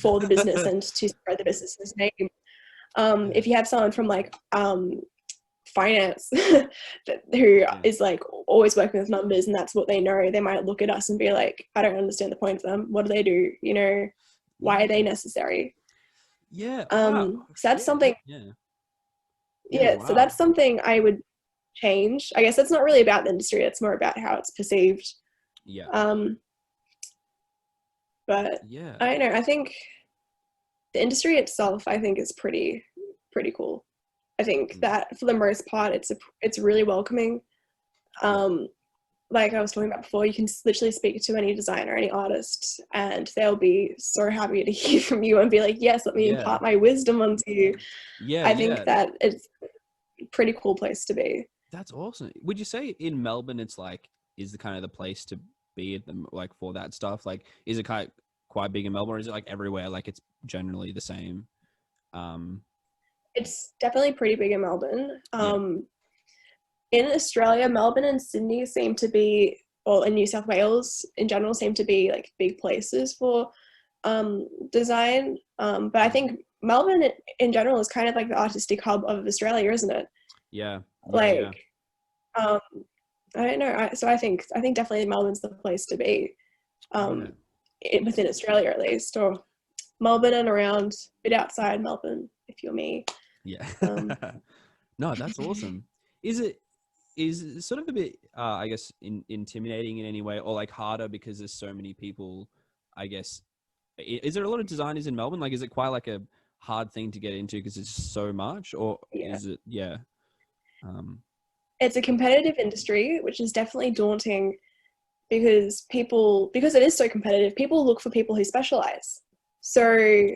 for the business and to spread the business's name. If you have someone from like finance who is like always working with numbers and that's what they know, they might look at us and be like, I don't understand the point of them. What do they do? You know, why are they necessary? So that's something. So that's something I would change. I guess that's not really about the industry, it's more about how it's perceived. But I don't know, I think the industry itself, I think, is pretty cool. I think that for the most part it's really welcoming. Like I was talking about before, you can literally speak to any designer, any artist, and they'll be so happy to hear from you and be like, yes, let me impart my wisdom onto you. I think that it's a pretty cool place to be. That's awesome. Would you say in Melbourne it's like, is the kind of the place to be at the, like for that stuff? Like, is it quite big in Melbourne, or is it like everywhere, like it's generally the same? It's definitely pretty big in Melbourne. In Australia, Melbourne and Sydney seem to be, or in New South Wales in general, seem to be like big places for design. But I think Melbourne in general is kind of like the artistic hub of Australia, isn't it? I don't know. So I think definitely Melbourne's the place to be, within Australia at least, or Melbourne and around, a bit outside Melbourne if you're me. No, that's awesome. Is it sort of a bit I guess intimidating in any way, or like harder because there's so many people? I guess, is there a lot of designers in Melbourne? Like, is it quite like a hard thing to get into because it's so much, or is it it's a competitive industry, which is definitely daunting because it is so competitive, people look for people who specialize. So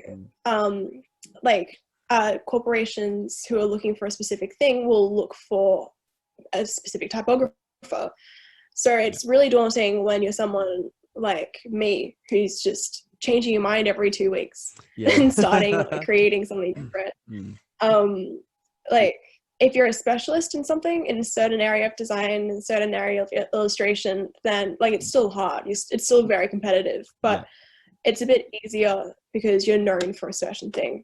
corporations who are looking for a specific thing will look for a specific typographer. So it's really daunting when you're someone like me who's just changing your mind every 2 weeks and starting creating something different. like if you're a specialist in something, in a certain area of design, in a certain area of illustration, then like it's still hard. It's still very competitive, but it's a bit easier because you're known for a certain thing.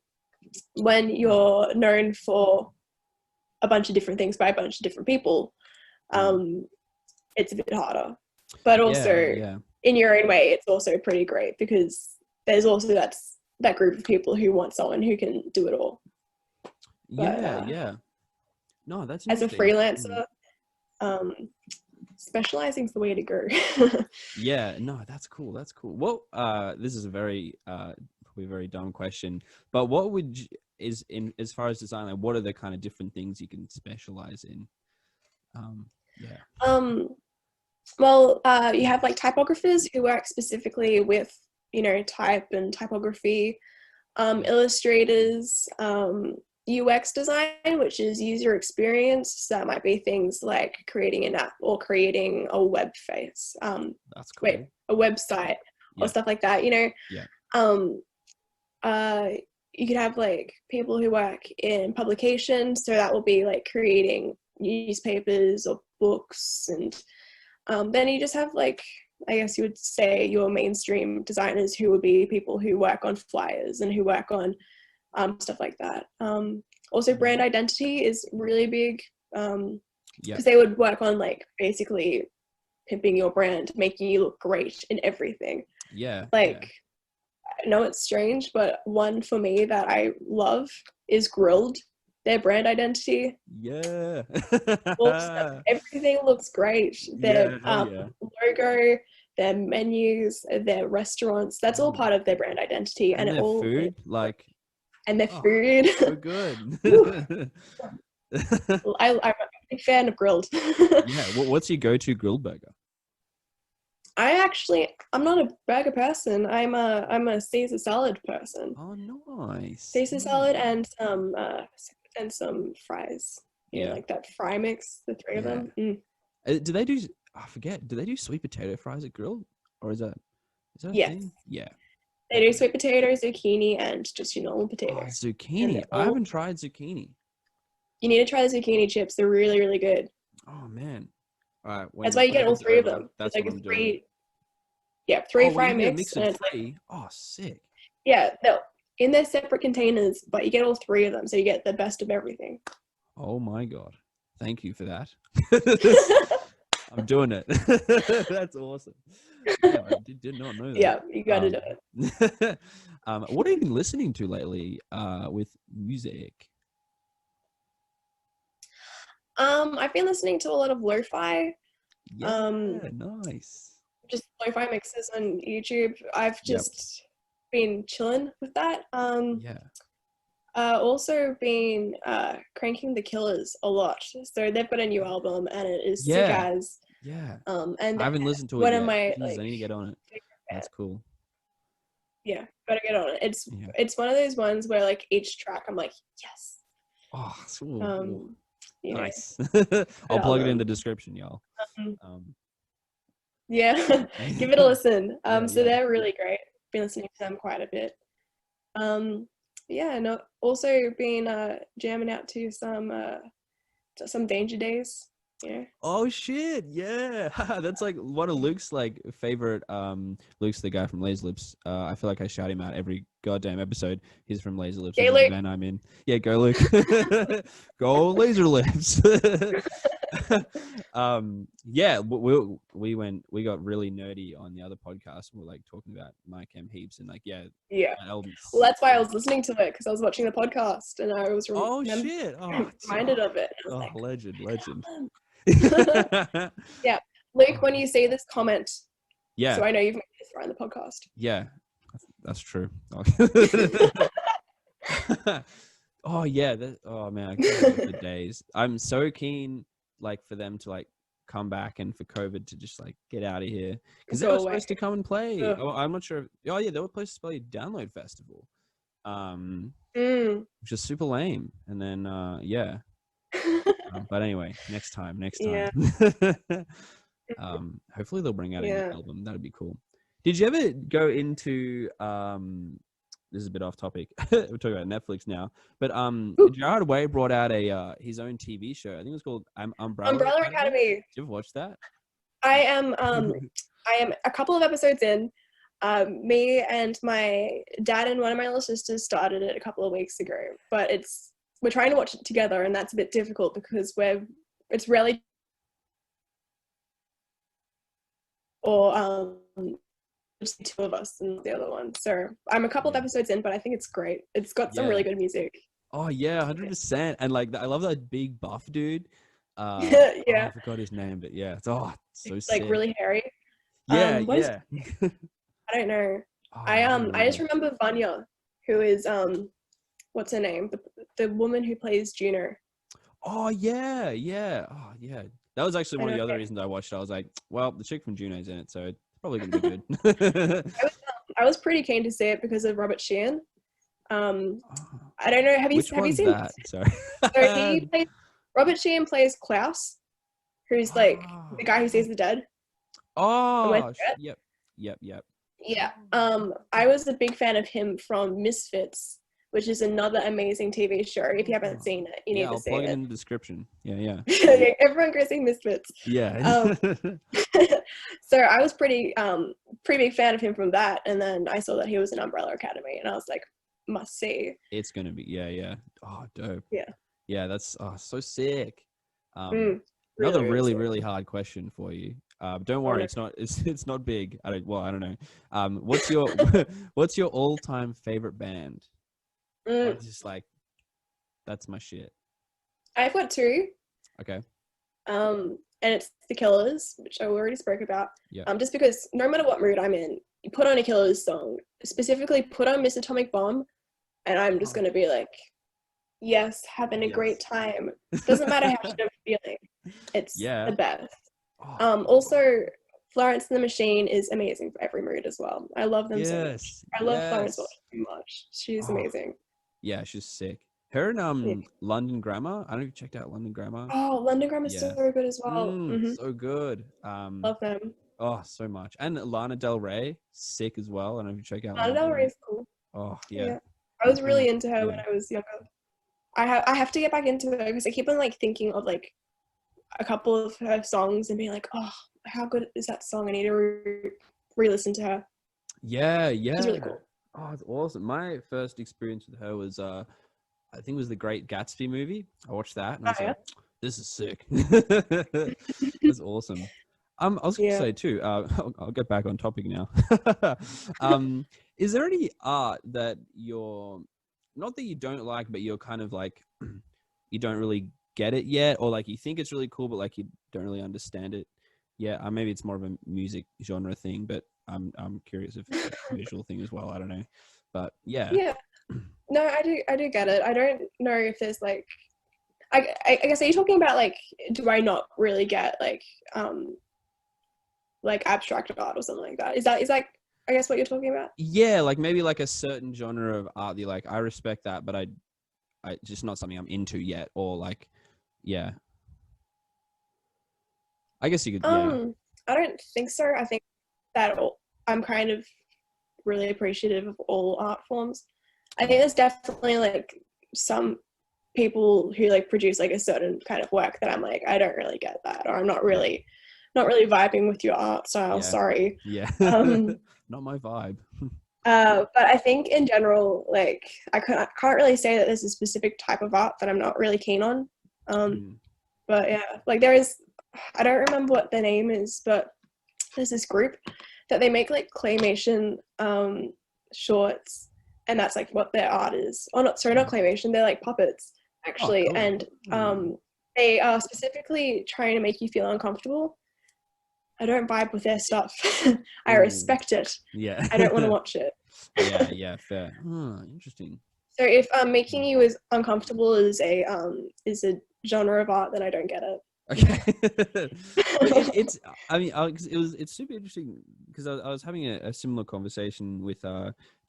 When you're known for a bunch of different things by a bunch of different people, it's a bit harder. But also in your own way, it's also pretty great because there's also that group of people who want someone who can do it all. But, No, that's as a freelancer, specializing is the way to go. No, that's cool. That's cool. Well, this is a very probably a very dumb question, but what would as far as design, like, what are the kind of different things you can specialize in? Well, you have like typographers who work specifically with, you know, type and typography, illustrators, UX design, which is user experience. So that might be things like creating an app or creating a web face, that's cool. A website or stuff like that, you know. You could have like people who work in publication, so that will be like creating newspapers or books, and then you just have like, I guess you would say, your mainstream designers, who would be people who work on flyers and who work on stuff like that. Also, brand identity is really big because they would work on like basically pimping your brand, making you look great in everything. I know it's strange, but one for me that I love is Grilled. Their brand identity. Everything looks great. Their logo, their menus, their restaurants, that's all part of their brand identity. And their food, and their food. So good. I'm a big fan of Grilled. What's your go-to grilled burger? I'm not a burger person. I'm a Caesar salad person. Oh, nice. Caesar salad and some fries. You know, like that fry mix, the three of them. Do they do? I forget. Do they do sweet potato fries at Grilled, or is that a thing? Yeah. They do sweet potato, zucchini, and just your normal potato. Zucchini. I haven't tried zucchini. You need to try the zucchini chips. They're really, really good. Oh man. All right. That's why you get all three of them. That's like what I'm doing. Three fry mix. Mix of three. Oh, sick. Yeah, no, in their separate containers, but you get all three of them, so you get the best of everything. Oh my god. Thank you for that. I'm doing it. That's awesome. Yeah, I did not know that. Yeah, you got to do it. What have you been listening to lately with music? I've been listening to a lot of lo-fi. Nice. Just lo-fi mixes on YouTube. I've just been chilling with that. Also been cranking The Killers a lot. So they've got a new album and it is sick as. And I haven't listened to it yet. Jeez, I need to get on it. That's cool. Yeah, gotta get on it. It's one of those ones where like each track I'm like, yes. Oh, cool. Nice. I'll plug it in the description, y'all. Give it a listen. So they're really great. Been listening to them quite a bit. And also been jamming out to some Danger Days. Yeah. Oh shit! Yeah, that's like one of Luke's like favorite. Luke's the guy from Laser Lips. I feel like I shout him out every goddamn episode. He's from Laser Lips. Go Luke. And I'm in. Yeah, go Luke. Go Laser Lips. We got really nerdy on the other podcast. We're like talking about My Chem heaps and like albums. Well, that's why I was listening to it because I was watching the podcast and I was reminded of it. Legend. Yeah, Luke, when you see this, comment. Yeah. So I know you've made this right on the podcast. Yeah, that's true. Oh yeah. Oh man, I can't wait for days. I'm so keen, like, for them to like come back and for COVID to just like get out of here because they were supposed to come and play. I'm not sure. They were supposed to play Download Festival, which is super lame. And then but anyway, next time. Hopefully they'll bring out a new album. That'd be cool. Did you ever go into this is a bit off topic. We're talking about Netflix now, but Ooh. Gerard Way brought out a his own TV show. I think it was called Umbrella Academy. Did you ever watch that? I am a couple of episodes in. Me and my dad and one of my little sisters started it a couple of weeks ago, but we're trying to watch it together, and that's a bit difficult because it's rarely or just the two of us and the other one. So I'm a couple of episodes in, but I think it's great. It's got some really good music. Oh yeah, 100%. And like I love that big buff dude. Yeah. I forgot his name, but yeah, it's so It's sick. like really hairy. Yeah, I don't know. Oh, I just remember Vanya, who is what's her name? The woman who plays Juno. Oh yeah. Oh yeah. That was actually one of the other reasons I watched it. I was like, well, the chick from Juno's in it, so it's probably gonna be good. I was pretty keen to see it because of Robert Sheehan. I don't know. Have you seen that? Sorry. So Robert Sheehan plays Klaus, who's like the guy who sees the dead. Oh, yep. Yeah. I was a big fan of him from Misfits, which is another amazing TV show. If you haven't seen it, you need to see it. I'll plug it in the description. Yeah. Everyone go see Misfits. Yeah. So I was pretty big fan of him from that, and then I saw that he was in Umbrella Academy, and I was like, must see. It's gonna be yeah. Oh, dope. Yeah, that's so sick. Really, really hard question for you. Don't worry, it's not big. I don't know. What's your all-time favorite band? It's just like, that's my shit. I've got two. Okay. And it's the Killers, which I already spoke about. Yeah. Just because no matter what mood I'm in, you put on a Killers song, specifically put on Miss Atomic Bomb, and I'm just gonna be like, yes, having a great time. Doesn't matter how I'm feeling. It's the best. Also, Florence and the Machine is amazing for every mood as well. I love them so much. I love Florence so much. She's amazing. Yeah, she's sick. Her and London Grammar. I don't know if you checked out London Grammar. Oh, London Grammar is so good as well. So good. Love them. Oh, so much. And Lana Del Rey, sick as well. I don't know if you check out Lana Del Rey is cool. Oh yeah. I was really into her when I was younger. I have to get back into her because I keep on like thinking of like a couple of her songs and being like, oh, how good is that song? I need to re-listen to her. Yeah. She's really cool. Oh, it's awesome. My first experience with her was I think it was the Great Gatsby movie. I watched that and I was like, this is sick. That's awesome. I was going to say too, I'll get back on topic now. Is there any art that not that you don't like, but you're kind of like, you don't really get it yet, or like you think it's really cool, but like you don't really understand it? Yeah, maybe it's more of a music genre thing, but I'm curious if it's a visual thing as well. I don't know, but yeah. No, I do get it. I don't know if there's like, I guess, are you talking about like, do I not really get like abstract art or something like that? Is that I guess what you're talking about? Yeah, like maybe like a certain genre of art that like I respect that, but I just not something I'm into yet, or like, yeah. I guess you could. I don't think so. I think that I'm kind of really appreciative of all art forms. I think there's definitely like some people who like produce like a certain kind of work that I'm like, I don't really get that, or I'm not really vibing with your art style. Sorry. Yeah. Not my vibe. But I think in general, like I can't really say that there's a specific type of art that I'm not really keen on. But yeah, like there is, I don't remember what the name is, but there's this group that they make like claymation shorts, and that's like what their art is. Oh, not claymation, they're like puppets actually. Cool. And they are specifically trying to make you feel uncomfortable. I don't vibe with their stuff. I respect it. Yeah. I don't want to watch it. Yeah, fair. Interesting. So if making you as uncomfortable is a genre of art, then I don't get it. Okay. It's super interesting because I was having a similar conversation with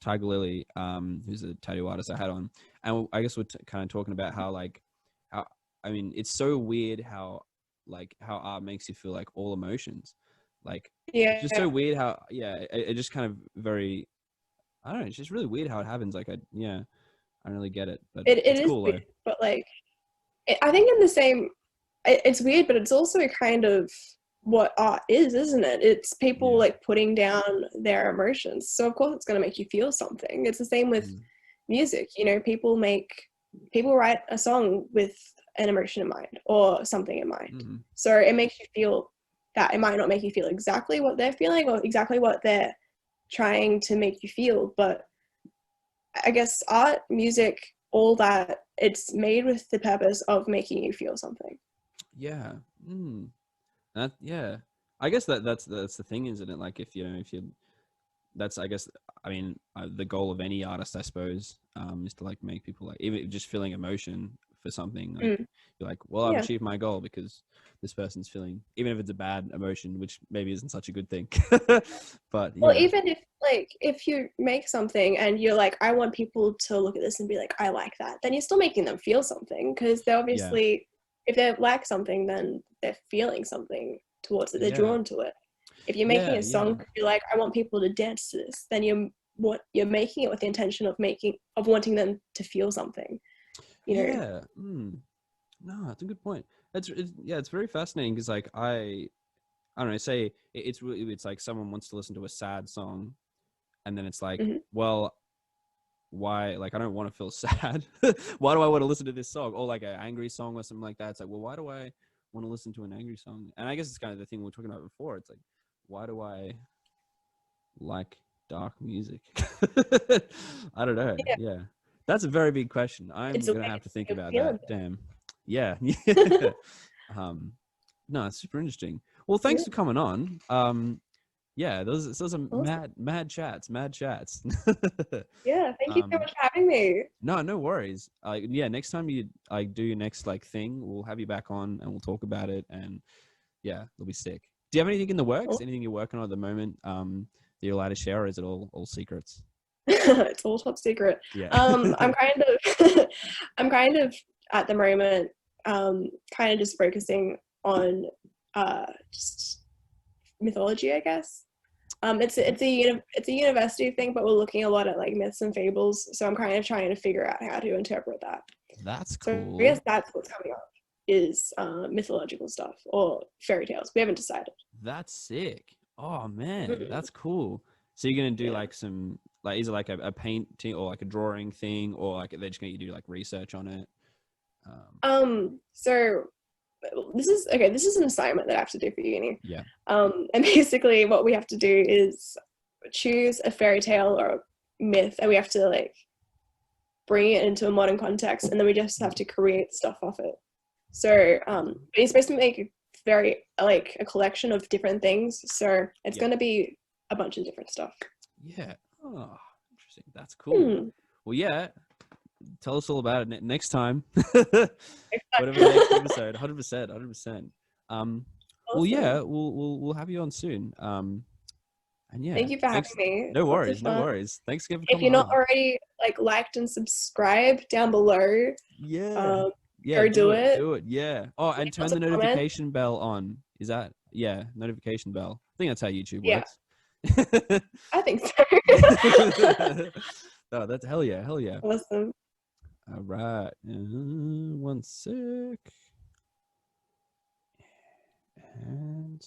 Tiger Lily, who's a tattoo artist I had on, and I guess we're kind of talking about how it's so weird how art makes you feel like all emotions. Like, it's just so weird how it just kind of very I don't know. It's just really weird how it happens. Like, I don't really get it, but It it's is cool weird, though. but like, I think in the same, it's weird, but it's also kind of what art is, isn't it? It's people Yeah. like putting down their emotions. So of course it's going to make you feel something. It's the same with music. You know, people write a song with an emotion in mind or something in mind. So it makes you feel that. It might not make you feel exactly what they're feeling or exactly what they're trying to make you feel, but I guess art, music, all that, it's made with the purpose of making you feel something. Yeah. Yeah. I guess that's the thing, isn't it? Like, if you that's, I guess, I mean, the goal of any artist, I suppose, is to like make people, like, even just feeling emotion for something, like you're like, well, I've Yeah. achieved my goal because this person's feeling, even if it's a bad emotion, which maybe isn't such a good thing. But Well, yeah. even if you make something and you're like, I want people to look at this and be like, I like that, then you're still making them feel something, because they're obviously, if they like something, then they're feeling something towards it. They're drawn to it. If you're making a song, you're like, I want people to dance to this, then you're making it with the intention of wanting them to feel something. You know? No, that's a good point. It's very fascinating, because like I don't know, say it's like someone wants to listen to a sad song, and then it's like, well, why, like, I don't want to feel sad. Why do I want to listen to this song? Or like an angry song or something like that. It's like, well, why do I want to listen to an angry song? And I guess it's kind of the thing we were talking about before. It's like, why do I like dark music? I don't know. Yeah. That's a very big question. I'm It's a gonna way have to think of about feeling that. Damn. Yeah. No, it's super interesting. Well, it. thanks for coming on. Yeah, those are Awesome. mad chats. Yeah, thank you so much for having me. No worries. Yeah, next time you do your next like thing, we'll have you back on and we'll talk about it, and yeah, it'll be sick. Do you have anything in the works? Cool. Anything you're working on at the moment? That you're allowed to share, or is it all secrets? It's all top secret. Yeah. I'm kind of I'm kind of at the moment kind of just focusing on just mythology, I guess. It's a university thing, but we're looking a lot at like myths and fables. So I'm kind of trying to figure out how to interpret that. That's So cool. I guess that's what's coming up, is mythological stuff or fairy tales. We haven't decided. That's sick. Oh man, that's cool. So you're gonna do like some, like, is it like a painting or like a drawing thing, or like they're just gonna do like research on it? So this is an assignment that I have to do for uni. Yeah. And basically what we have to do is choose a fairy tale or a myth, and we have to like bring it into a modern context, and then we just have to create stuff off it. So you're supposed to make a collection of different things. So it's going to be a bunch of different stuff. Yeah. Oh, interesting. That's cool. Well, yeah. Tell us all about it next time. Whatever the next episode. 100%. Awesome. Well, yeah, we'll have you on soon. And yeah, thank you for having me. No worries. Thanks again for if coming you're not on. already like liked and subscribed down below, Yeah, go do it. Do it. Yeah. Oh, and turn the notification bell on. Is that, notification bell? I think that's how YouTube works. I think so. Oh, that's hell yeah. Awesome. All right. 1 sec. And